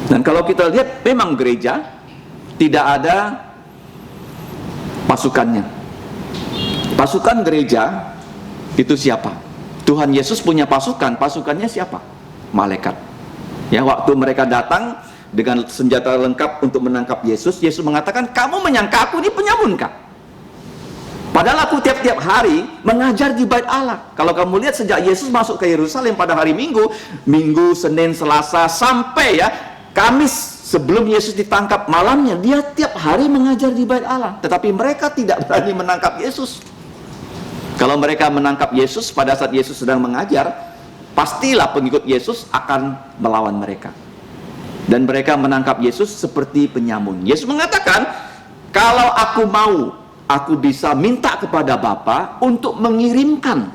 Dan kalau kita lihat, memang gereja tidak ada pasukannya. Pasukan gereja itu siapa? Tuhan Yesus punya pasukan. Pasukannya siapa? Malaikat. Ya, waktu mereka datang dengan senjata lengkap untuk menangkap Yesus, Yesus mengatakan, kamu menyangka aku ini penyamun kah? Padahal aku tiap-tiap hari mengajar di bait Allah. Kalau kamu lihat sejak Yesus masuk ke Yerusalem pada hari Minggu, Minggu, Senin, Selasa, sampai ya Kamis sebelum Yesus ditangkap malamnya, dia tiap hari mengajar di bait Allah. Tetapi mereka tidak berani menangkap Yesus. Kalau mereka menangkap Yesus pada saat Yesus sedang mengajar, pastilah pengikut Yesus akan melawan mereka. Dan mereka menangkap Yesus seperti penyamun. Yesus mengatakan, kalau aku mau, aku bisa minta kepada Bapa untuk mengirimkan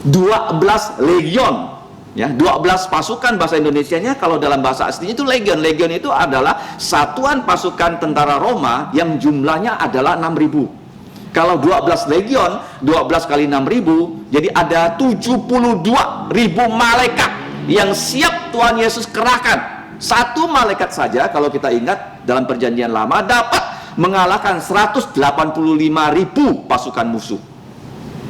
12 legion. Ya, 12 pasukan bahasa Indonesianya, kalau dalam bahasa aslinya itu legion. Legion itu adalah satuan pasukan tentara Roma yang jumlahnya adalah 6.000. Kalau 12 legion, 12 kali 6.000, jadi ada 72.000 malaikat yang siap Tuhan Yesus kerahkan. Satu malaikat saja, kalau kita ingat dalam perjanjian lama, dapat mengalahkan 185.000 pasukan musuh.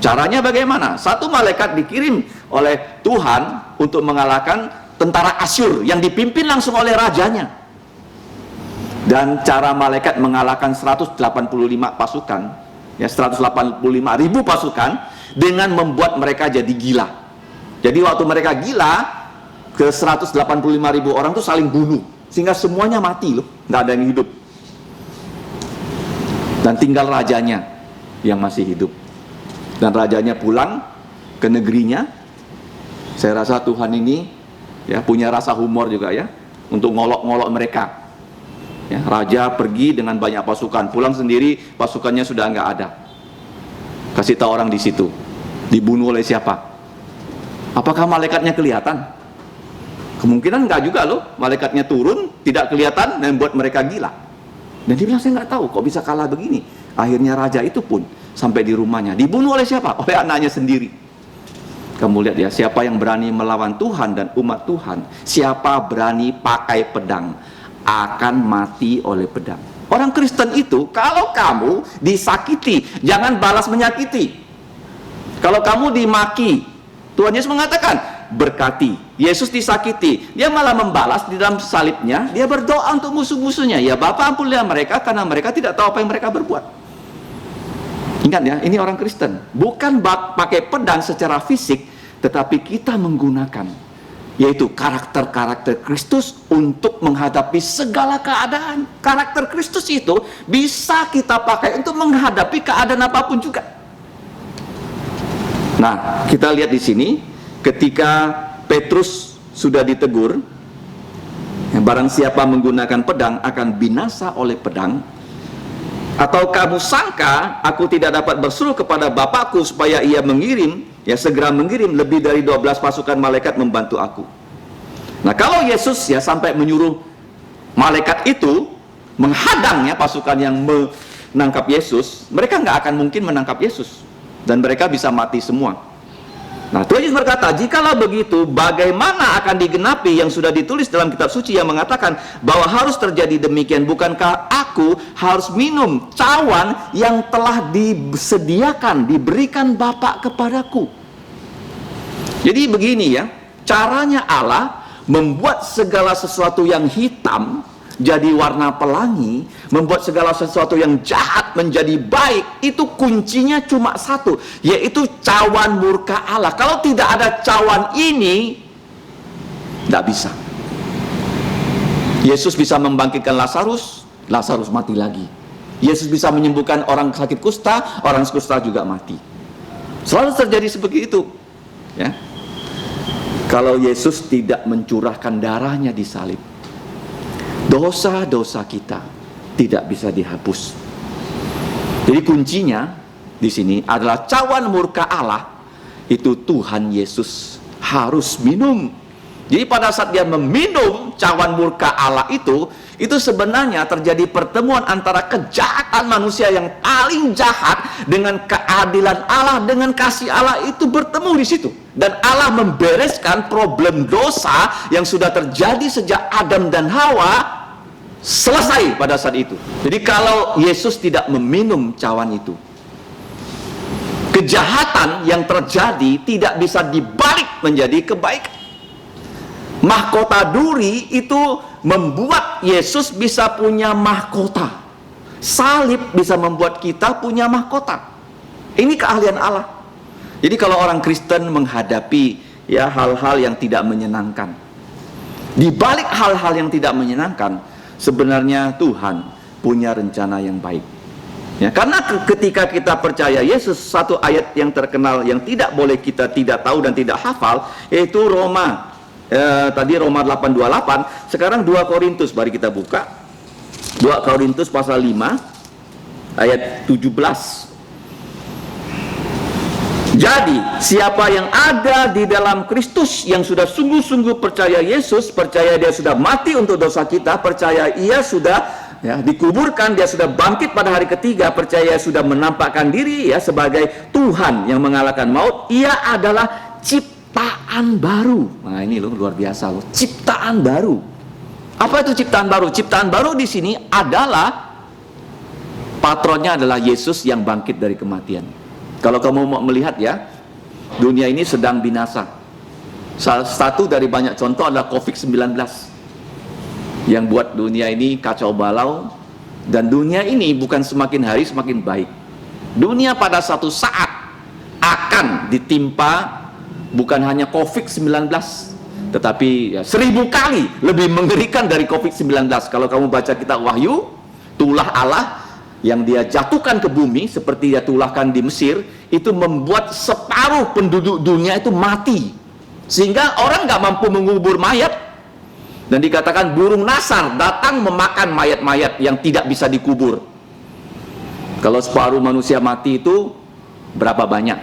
Caranya bagaimana? Satu malaikat dikirim oleh Tuhan untuk mengalahkan tentara Asyur yang dipimpin langsung oleh rajanya. Dan cara malaikat mengalahkan 185 pasukan, ya 185.000 pasukan, dengan membuat mereka jadi gila. Jadi waktu mereka gila, ke 185.000 orang itu saling bunuh, sehingga semuanya mati loh, nggak ada yang hidup. Dan tinggal rajanya yang masih hidup. Dan rajanya pulang ke negerinya. Saya rasa Tuhan ini ya punya rasa humor juga ya, untuk ngolok-ngolok mereka. Ya, raja pergi dengan banyak pasukan, pulang sendiri pasukannya sudah nggak ada. Kasih tahu orang di situ, dibunuh oleh siapa? Apakah malaikatnya kelihatan? Kemungkinan nggak juga loh, malaikatnya turun tidak kelihatan dan buat mereka gila. Dan dia bilang, saya nggak tahu kok bisa kalah begini. Akhirnya raja itu pun sampai di rumahnya dibunuh oleh siapa? Oleh anaknya sendiri. Kamu lihat ya, siapa yang berani melawan Tuhan dan umat Tuhan, siapa berani pakai pedang, akan mati oleh pedang. Orang Kristen itu, kalau kamu disakiti, jangan balas menyakiti. Kalau kamu dimaki, Tuhan Yesus mengatakan, berkati. Yesus disakiti, dia malah membalas di dalam salibnya. Dia berdoa untuk musuh-musuhnya, ya Bapa ampunilah mereka, karena mereka tidak tahu apa yang mereka berbuat. Ingat ya, ini orang Kristen, bukan pakai pedang secara fisik, tetapi kita menggunakan, yaitu karakter-karakter Kristus untuk menghadapi segala keadaan. Karakter Kristus itu bisa kita pakai untuk menghadapi keadaan apapun juga. Nah, kita lihat di sini, ketika Petrus sudah ditegur, barang siapa menggunakan pedang akan binasa oleh pedang. Atau kamu sangka aku tidak dapat berseru kepada Bapakku supaya ia mengirim, ya segera mengirim lebih dari 12 pasukan malaikat membantu aku. Nah, kalau Yesus ya sampai menyuruh malaikat itu menghadang ya pasukan yang menangkap Yesus, mereka nggak akan mungkin menangkap Yesus dan mereka bisa mati semua. Nah, Tuhan Yesus berkata, jikalau begitu, bagaimana akan digenapi yang sudah ditulis dalam kitab suci yang mengatakan bahwa harus terjadi demikian? Bukankah aku harus minum cawan yang telah disediakan, diberikan Bapa kepadaku? Jadi begini ya, caranya Allah membuat segala sesuatu yang hitam jadi warna pelangi, membuat segala sesuatu yang jahat menjadi baik, itu kuncinya cuma satu, yaitu cawan murka Allah. Kalau tidak ada cawan ini, tidak bisa. Yesus bisa membangkitkan Lazarus, Lazarus mati lagi. Yesus bisa menyembuhkan orang sakit kusta, orang kusta juga mati. Selalu terjadi seperti itu, ya. Kalau Yesus tidak mencurahkan darahnya di salib, dosa-dosa kita tidak bisa dihapus. Jadi kuncinya di sini adalah cawan murka Allah itu Tuhan Yesus harus minum. Jadi pada saat dia meminum cawan murka Allah itu sebenarnya terjadi pertemuan antara kejahatan manusia yang paling jahat dengan keadilan Allah, dengan kasih Allah itu bertemu di situ. Dan Allah membereskan problem dosa yang sudah terjadi sejak Adam dan Hawa, selesai pada saat itu. Jadi kalau Yesus tidak meminum cawan itu, kejahatan yang terjadi tidak bisa dibalik menjadi kebaikan. Mahkota duri itu membuat Yesus bisa punya mahkota. Salib bisa membuat kita punya mahkota. Ini keahlian Allah. Jadi kalau orang Kristen menghadapi ya hal-hal yang tidak menyenangkan, di balik hal-hal yang tidak menyenangkan, sebenarnya Tuhan punya rencana yang baik. Ya, karena ketika kita percaya Yesus, satu ayat yang terkenal yang tidak boleh kita tidak tahu dan tidak hafal, yaitu Roma. Tadi Roma 8:28, sekarang 2 Korintus, mari kita buka 2 Korintus pasal 5 ayat 17. Jadi siapa yang ada di dalam Kristus, yang sudah sungguh-sungguh percaya Yesus, percaya dia sudah mati untuk dosa kita, percaya ia sudah dikuburkan, dia sudah bangkit pada hari ketiga, percaya sudah menampakkan diri sebagai Tuhan yang mengalahkan maut, ia adalah ciptaan baru. Nah ini loh luar biasa loh, ciptaan baru. Apa itu ciptaan baru? Ciptaan baru di sini adalah patronnya adalah Yesus yang bangkit dari kematian. Kalau kamu mau melihat ya, dunia ini sedang binasa. Salah satu dari banyak contoh adalah COVID-19 yang buat dunia ini kacau balau, dan dunia ini bukan semakin hari semakin baik. Dunia pada satu saat akan ditimpa bukan hanya COVID-19, tetapi 1000 kali lebih mengerikan dari COVID-19. Kalau kamu baca kitab Wahyu, tulah Allah yang dia jatuhkan ke bumi seperti dia tulahkan di Mesir, itu membuat separuh penduduk dunia itu mati, sehingga orang nggak mampu mengubur mayat. Dan dikatakan burung nasar datang memakan mayat-mayat yang tidak bisa dikubur. Kalau separuh manusia mati itu berapa banyak?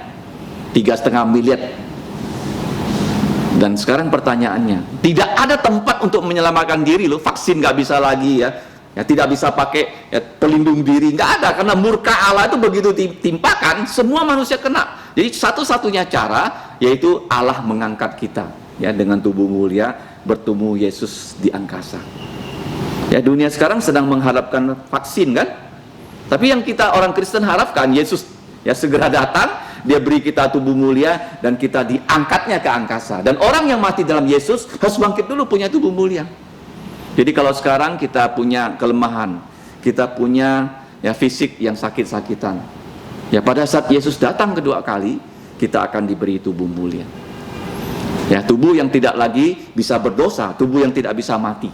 3,5 miliar. Dan sekarang pertanyaannya, tidak ada tempat untuk menyelamatkan diri loh. Vaksin nggak bisa lagi ya, tidak bisa pakai pelindung diri, nggak ada, karena murka Allah itu begitu timpakan, semua manusia kena. Jadi satu-satunya cara yaitu Allah mengangkat kita ya dengan tubuh mulia, bertemu Yesus di angkasa. Ya, dunia sekarang sedang mengharapkan vaksin kan, tapi yang kita orang Kristen harapkan Yesus ya segera datang, dia beri kita tubuh mulia dan kita diangkatnya ke angkasa. Dan orang yang mati dalam Yesus harus bangkit dulu punya tubuh mulia. Jadi kalau sekarang kita punya kelemahan, kita punya ya fisik yang sakit-sakitan, ya pada saat Yesus datang kedua kali, kita akan diberi tubuh mulia. Ya, tubuh yang tidak lagi bisa berdosa, tubuh yang tidak bisa mati.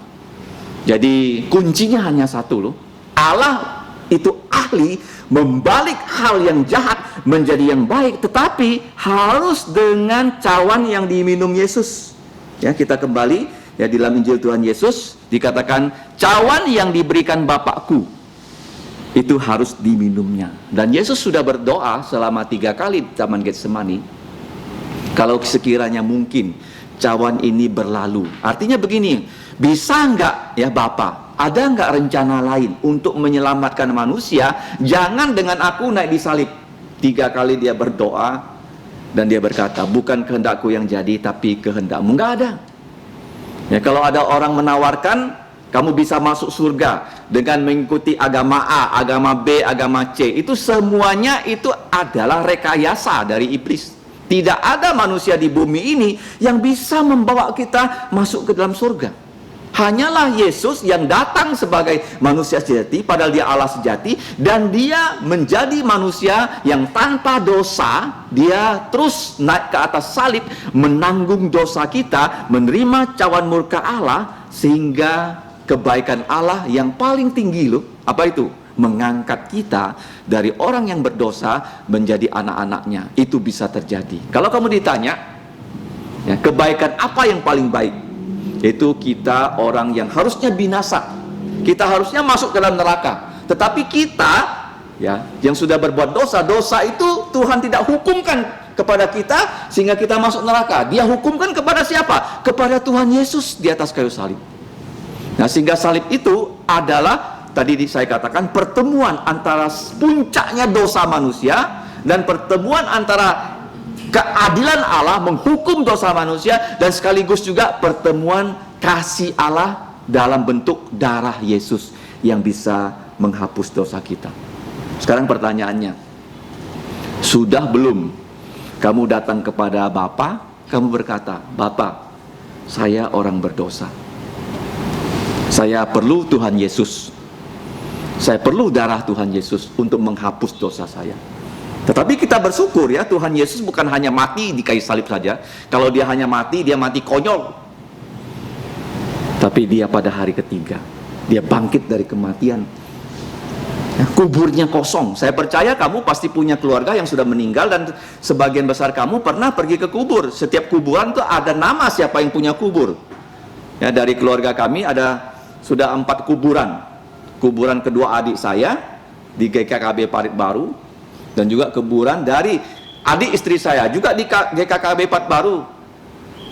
Jadi kuncinya hanya satu loh. Allah itu ahli membalik hal yang jahat menjadi yang baik, tetapi harus dengan cawan yang diminum Yesus. Ya, kita kembali ya di dalam Injil Tuhan Yesus dikatakan cawan yang diberikan Bapakku itu harus diminumnya. Dan Yesus sudah berdoa selama 3 kali di Taman Getsemani, kalau sekiranya mungkin cawan ini berlalu. Artinya begini, bisa enggak ya Bapa, ada enggak rencana lain untuk menyelamatkan manusia, jangan dengan aku naik di salib. 3 kali dia berdoa dan dia berkata, bukan kehendakku yang jadi tapi kehendakmu. Enggak ada. Ya, kalau ada orang menawarkan kamu bisa masuk surga dengan mengikuti agama A, agama B, agama C, itu semuanya itu adalah rekayasa dari iblis. Tidak ada manusia di bumi ini yang bisa membawa kita masuk ke dalam surga. Hanyalah Yesus yang datang sebagai manusia sejati, padahal dia Allah sejati, dan dia menjadi manusia yang tanpa dosa. Dia terus naik ke atas salib, menanggung dosa kita, menerima cawan murka Allah, sehingga kebaikan Allah yang paling tinggi loh, apa itu? Mengangkat kita dari orang yang berdosa menjadi anak-anaknya. Itu bisa terjadi. Kalau kamu ditanya, ya, kebaikan apa yang paling baik? Itu kita orang yang harusnya binasa, kita harusnya masuk ke dalam neraka, tetapi kita, ya, yang sudah berbuat dosa, dosa itu Tuhan tidak hukumkan kepada kita sehingga kita masuk neraka. Dia hukumkan kepada siapa? Kepada Tuhan Yesus di atas kayu salib. Nah, sehingga salib itu adalah, tadi saya katakan, pertemuan antara puncaknya dosa manusia dan pertemuan antara keadilan Allah menghukum dosa manusia, dan sekaligus juga pertemuan kasih Allah dalam bentuk darah Yesus yang bisa menghapus dosa kita. Sekarang pertanyaannya, sudah belum kamu datang kepada Bapa, kamu berkata, Bapa, saya orang berdosa, saya perlu Tuhan Yesus, saya perlu darah Tuhan Yesus untuk menghapus dosa saya. Tetapi kita bersyukur, ya, Tuhan Yesus bukan hanya mati di kayu salib saja. Kalau dia hanya mati, dia mati konyol. Tapi dia pada hari ketiga, dia bangkit dari kematian. Ya, kuburnya kosong. Saya percaya kamu pasti punya keluarga yang sudah meninggal, dan sebagian besar kamu pernah pergi ke kubur. Setiap kuburan itu ada nama siapa yang punya kubur. Ya, dari keluarga kami ada sudah 4 kuburan. Kuburan kedua adik saya di GKKB Parit Baru, dan juga kuburan dari adik istri saya juga di GKKB Parit Baru.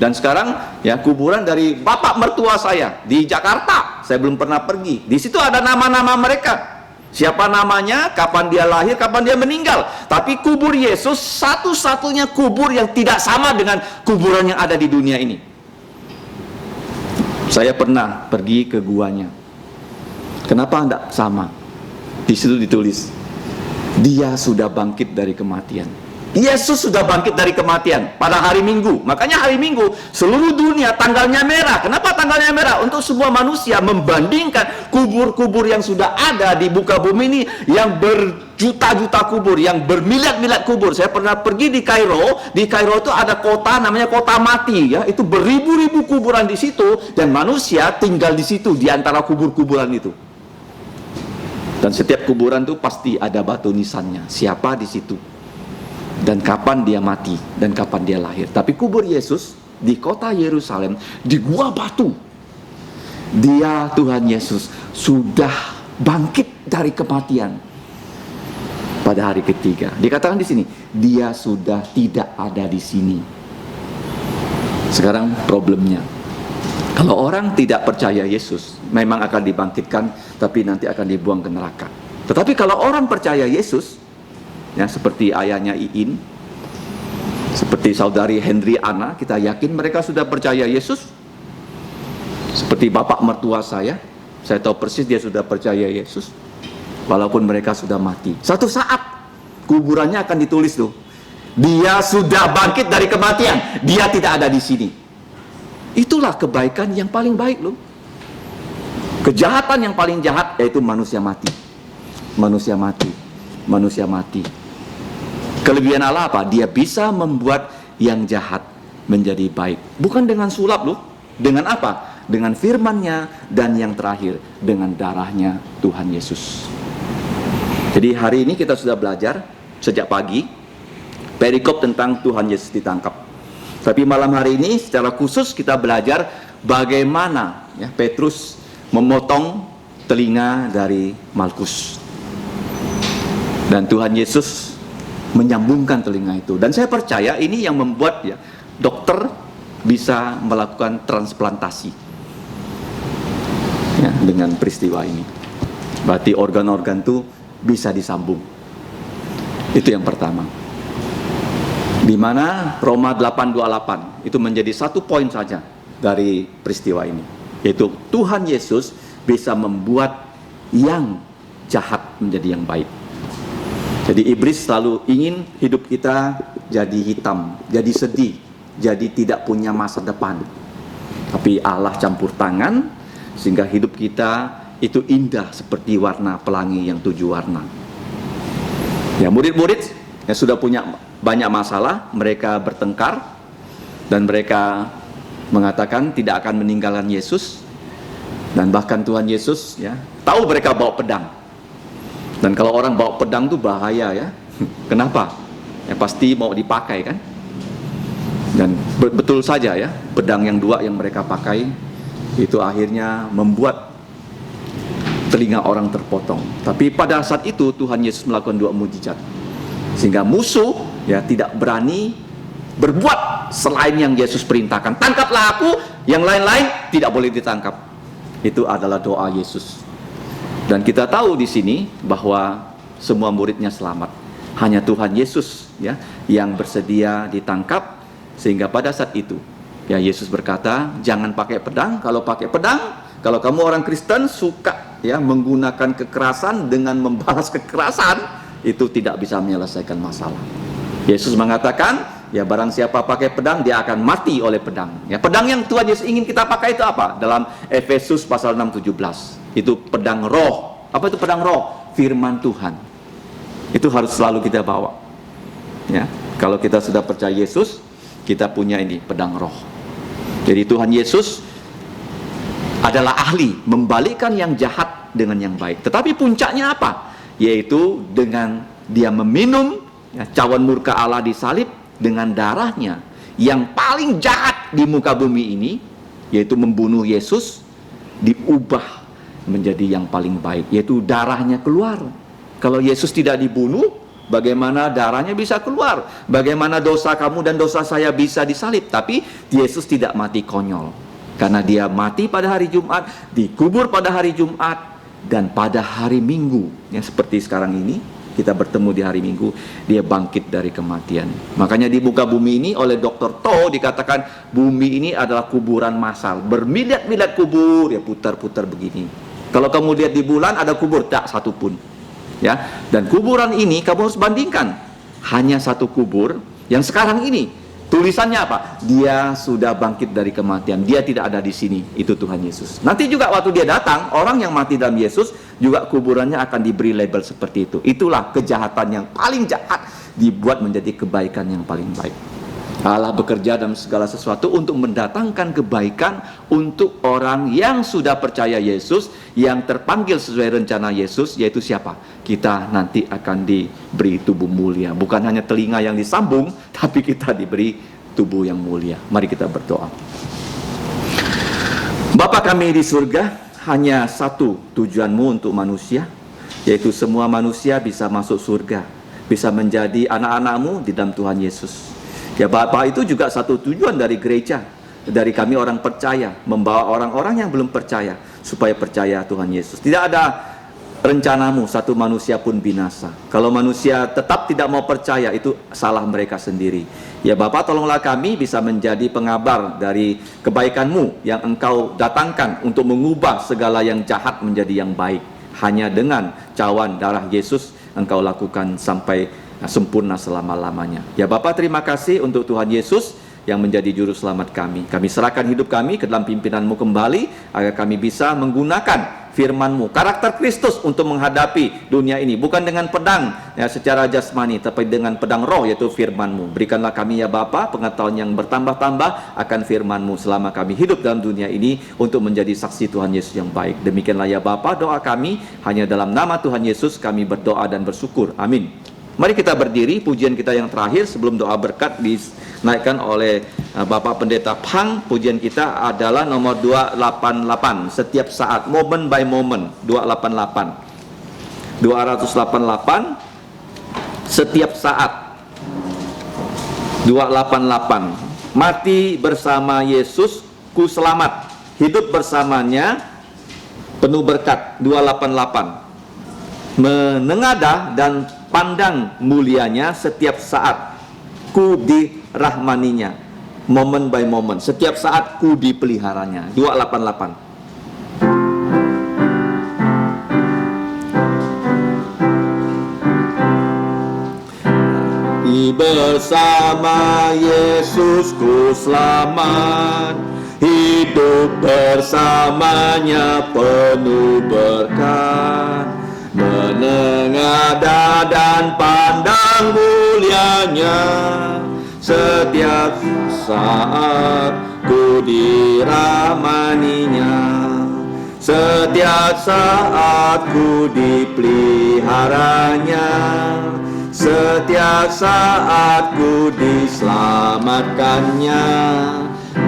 Dan sekarang, ya, kuburan dari bapak mertua saya di Jakarta. Saya belum pernah pergi. Di situ ada nama-nama mereka. Siapa namanya, kapan dia lahir, kapan dia meninggal. Tapi kubur Yesus satu-satunya kubur yang tidak sama dengan kuburan yang ada di dunia ini. Saya pernah pergi ke guanya. Kenapa tidak sama? Di situ ditulis, dia sudah bangkit dari kematian. Yesus sudah bangkit dari kematian pada hari Minggu. Makanya hari Minggu seluruh dunia tanggalnya merah. Kenapa tanggalnya merah? Untuk semua manusia membandingkan kubur-kubur yang sudah ada di muka bumi ini, yang berjuta-juta kubur, yang bermiliar-miliar kubur. Saya pernah pergi di Kairo. Di Kairo itu ada kota namanya kota mati, ya. Itu beribu-ribu kuburan di situ, dan manusia tinggal di situ di antara kubur-kuburan itu. Dan setiap kuburan itu pasti ada batu nisannya, siapa di situ, dan kapan dia mati, dan kapan dia lahir. Tapi kubur Yesus di kota Yerusalem, di gua batu, dia, Tuhan Yesus, sudah bangkit dari kematian pada hari ketiga. Dikatakan di sini, dia sudah tidak ada di sini. Sekarang problemnya, kalau orang tidak percaya Yesus, memang akan dibangkitkan, tapi nanti akan dibuang ke neraka. Tetapi kalau orang percaya Yesus, ya, seperti ayahnya Iin, seperti saudari Hendriana, kita yakin mereka sudah percaya Yesus. Seperti bapak mertua saya tahu persis dia sudah percaya Yesus, walaupun mereka sudah mati. Satu saat kuburannya akan ditulis tuh, dia sudah bangkit dari kematian, dia tidak ada di sini. Itulah kebaikan yang paling baik loh. Kejahatan yang paling jahat yaitu manusia mati. Manusia mati. Manusia mati. Kelebihan Allah apa? Dia bisa membuat yang jahat menjadi baik. Bukan dengan sulap loh. Dengan apa? Dengan firman-Nya, dan yang terakhir dengan darahnya Tuhan Yesus. Jadi hari ini kita sudah belajar sejak pagi perikop tentang Tuhan Yesus ditangkap. Tapi malam hari ini secara khusus kita belajar bagaimana, ya, Petrus memotong telinga dari Malkus, dan Tuhan Yesus menyambungkan telinga itu. Dan saya percaya ini yang membuat, ya, dokter bisa melakukan transplantasi, ya, dengan peristiwa ini. Berarti organ-organ itu bisa disambung. Itu yang pertama. Di mana Roma 8:28 itu menjadi satu poin saja dari peristiwa ini, yaitu Tuhan Yesus bisa membuat yang jahat menjadi yang baik. Jadi iblis selalu ingin hidup kita jadi hitam, jadi sedih, jadi tidak punya masa depan. Tapi Allah campur tangan, sehingga hidup kita itu indah seperti warna pelangi yang 7 warna. Ya, murid-murid yang sudah punya banyak masalah, mereka bertengkar dan mereka mengatakan tidak akan meninggalkan Yesus. Dan bahkan Tuhan Yesus ya tahu mereka bawa pedang. Dan kalau orang bawa pedang itu bahaya ya. Kenapa? Ya pasti mau dipakai kan. Dan betul saja ya, pedang yang 2 yang mereka pakai itu akhirnya membuat telinga orang terpotong. Tapi pada saat itu Tuhan Yesus melakukan 2 mujizat, sehingga musuh ya tidak berani berbuat selain yang Yesus perintahkan. Tangkaplah aku, yang lain-lain tidak boleh ditangkap. Itu adalah doa Yesus. Dan kita tahu di sini bahwa semua muridnya selamat. Hanya Tuhan Yesus ya yang bersedia ditangkap, sehingga pada saat itu ya Yesus berkata, jangan pakai pedang. Kalau pakai pedang, kalau kamu orang Kristen suka ya menggunakan kekerasan dengan membalas kekerasan, itu tidak bisa menyelesaikan masalah. Yesus mengatakan, ya barang siapa pakai pedang, dia akan mati oleh pedang. Ya, pedang yang Tuhan Yesus ingin kita pakai itu apa? Dalam Efesus pasal 6:17. Itu pedang roh. Apa itu pedang roh? Firman Tuhan. Itu harus selalu kita bawa. Ya, kalau kita sudah percaya Yesus, kita punya ini pedang roh. Jadi Tuhan Yesus adalah ahli membalikkan yang jahat dengan yang baik. Tetapi puncaknya apa? Yaitu dengan dia meminum ya, cawan murka Allah disalib dengan darahnya yang paling jahat di muka bumi ini, yaitu membunuh Yesus, diubah menjadi yang paling baik, yaitu darahnya keluar. Kalau Yesus tidak dibunuh, bagaimana darahnya bisa keluar? Bagaimana dosa kamu dan dosa saya bisa disalib? Tapi Yesus tidak mati konyol. Karena dia mati pada hari Jumat, dikubur pada hari Jumat, dan pada hari Minggu, yang seperti sekarang ini, kita bertemu di hari Minggu, dia bangkit dari kematian. Makanya di muka bumi ini oleh Dr. To dikatakan, bumi ini adalah kuburan massal. Bermiliat-miliat kubur, ya putar-putar begini. Kalau kamu lihat di bulan, ada kubur, tak satu pun. Ya, dan kuburan ini kamu harus bandingkan. Hanya satu kubur, yang sekarang ini, tulisannya apa? Dia sudah bangkit dari kematian. Dia tidak ada di sini. Itu Tuhan Yesus. Nanti juga waktu dia datang, orang yang mati dalam Yesus juga kuburannya akan diberi label seperti itu. Itulah kejahatan yang paling jahat dibuat menjadi kebaikan yang paling baik. Allah bekerja dalam segala sesuatu untuk mendatangkan kebaikan untuk orang yang sudah percaya Yesus, yang terpanggil sesuai rencana Yesus, yaitu siapa? Kita nanti akan diberi tubuh mulia. Bukan hanya telinga yang disambung, tapi kita diberi tubuh yang mulia. Mari kita berdoa. Bapa kami di surga, hanya satu tujuanmu untuk manusia, yaitu semua manusia bisa masuk surga, bisa menjadi anak-anakmu di dalam Tuhan Yesus. Ya Bapak, itu juga satu tujuan dari gereja, dari kami orang percaya, membawa orang-orang yang belum percaya supaya percaya Tuhan Yesus. Tidak ada rencanamu satu manusia pun binasa. Kalau manusia tetap tidak mau percaya, itu salah mereka sendiri. Ya Bapak, tolonglah kami bisa menjadi pengabar dari kebaikan-Mu yang Engkau datangkan untuk mengubah segala yang jahat menjadi yang baik. Hanya dengan cawan darah Yesus Engkau lakukan sampai sempurna selama-lamanya. Ya Bapak, terima kasih untuk Tuhan Yesus yang menjadi juru selamat kami. Kami serahkan hidup kami ke dalam pimpinan-Mu kembali, agar kami bisa menggunakan firman-Mu, karakter Kristus untuk menghadapi dunia ini, bukan dengan pedang ya, secara jasmani, tapi dengan pedang roh, yaitu firman-Mu. Berikanlah kami ya Bapa pengetahuan yang bertambah-tambah akan firman-Mu selama kami hidup dalam dunia ini, untuk menjadi saksi Tuhan Yesus yang baik. Demikianlah ya Bapa doa kami, hanya dalam nama Tuhan Yesus kami berdoa dan bersyukur. Amin. Mari kita berdiri, pujian kita yang terakhir sebelum doa berkat dinaikkan oleh Bapak Pendeta Phang. Pujian kita adalah nomor 288, setiap saat, moment by moment. 288, setiap saat. 288, mati bersama Yesus, ku selamat, hidup bersamanya, penuh berkat. 288, menengadah dan pandang mulianya setiap saat, ku dirahmaninya, moment by moment, setiap saat ku dipeliharanya. 288. Bersama Yesus ku selamat, hidup bersamanya penuh berkat, menengadah dan pandang mulianya. Setiap saat ku dirahmaninya, setiap saat ku dipeliharanya, setiap saat ku diselamatkannya.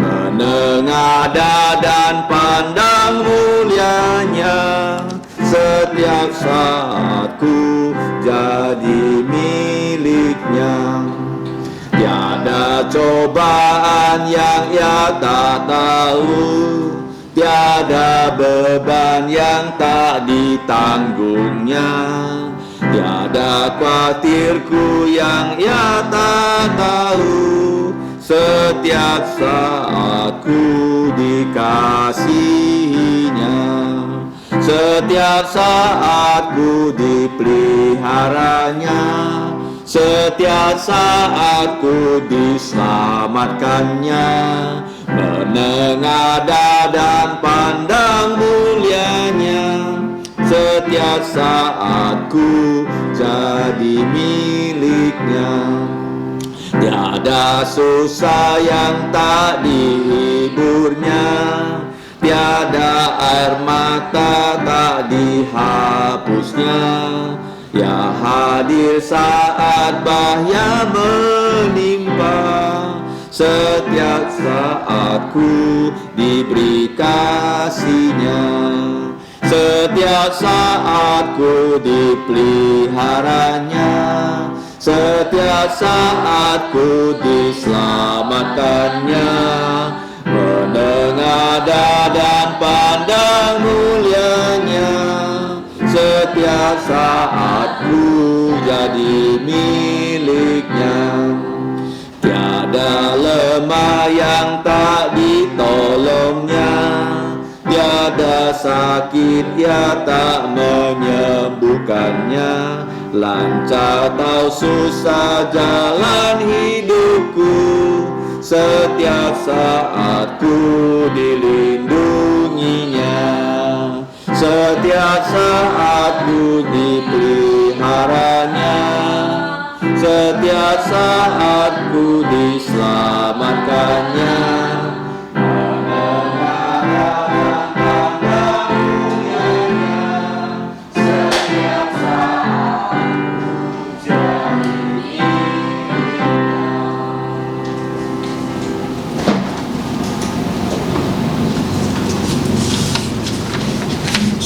Menengadah dan pandang mulianya, setiap saat ku jadi miliknya. Tiada cobaan yang ia tak tahu, tiada beban yang tak ditanggungnya, tiada khawatirku yang ia tak tahu. Setiap saat ku dikasihinya, setiap saat ku dipeliharanya, setiap saat ku diselamatkannya. Menengadah dan pandang mulianya, setiap saat ku jadi miliknya. Tiada susah yang tak dihiburnya, tiada air mata tak dihapusnya. Ya hadir saat bahaya menimpa, setiap saat ku diberi kasih-Nya, setiap saat ku dipeliharanya, setiap saat ku diselamatkannya. Menengadah dan pandang mulianya, setiap saat ku jadi miliknya. Tiada lemah yang tak ditolongnya, tiada sakit ia tak menyembuhkannya. Lancar atau susah jalan hidupku, setiap saat ku dilindunginya, setiap saat ku dipeliharanya, setiap saat ku diselamatkannya.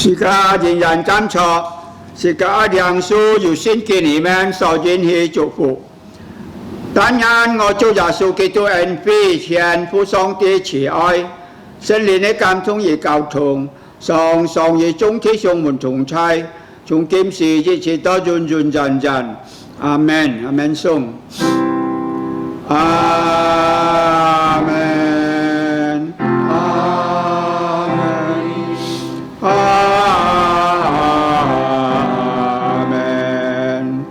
是个仍然站错，是个梁树有圣经里面所允许祝福。但愿我主耶穌基督恩惠、天父上帝慈愛、聖靈的感動與交通，常常與眾弟兄們同在，從今時一直到永永遠遠。阿門。阿門。頌。阿門。阿門。阿門。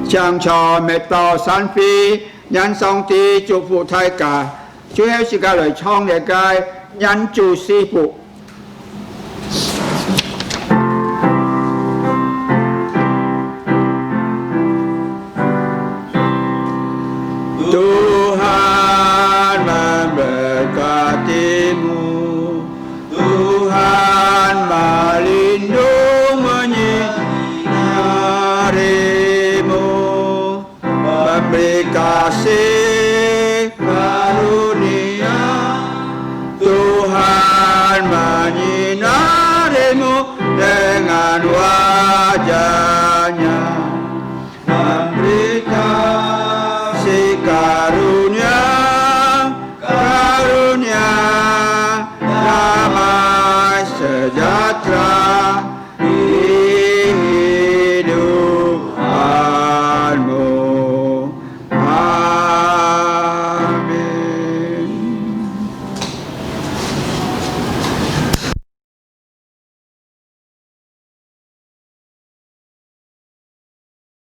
將錯滅道散飛，因上帝祝福大家，最後時間嚟創立嘅因主師父。Tuhan memberkatimu, Tuhan melindungimu, memberi kasih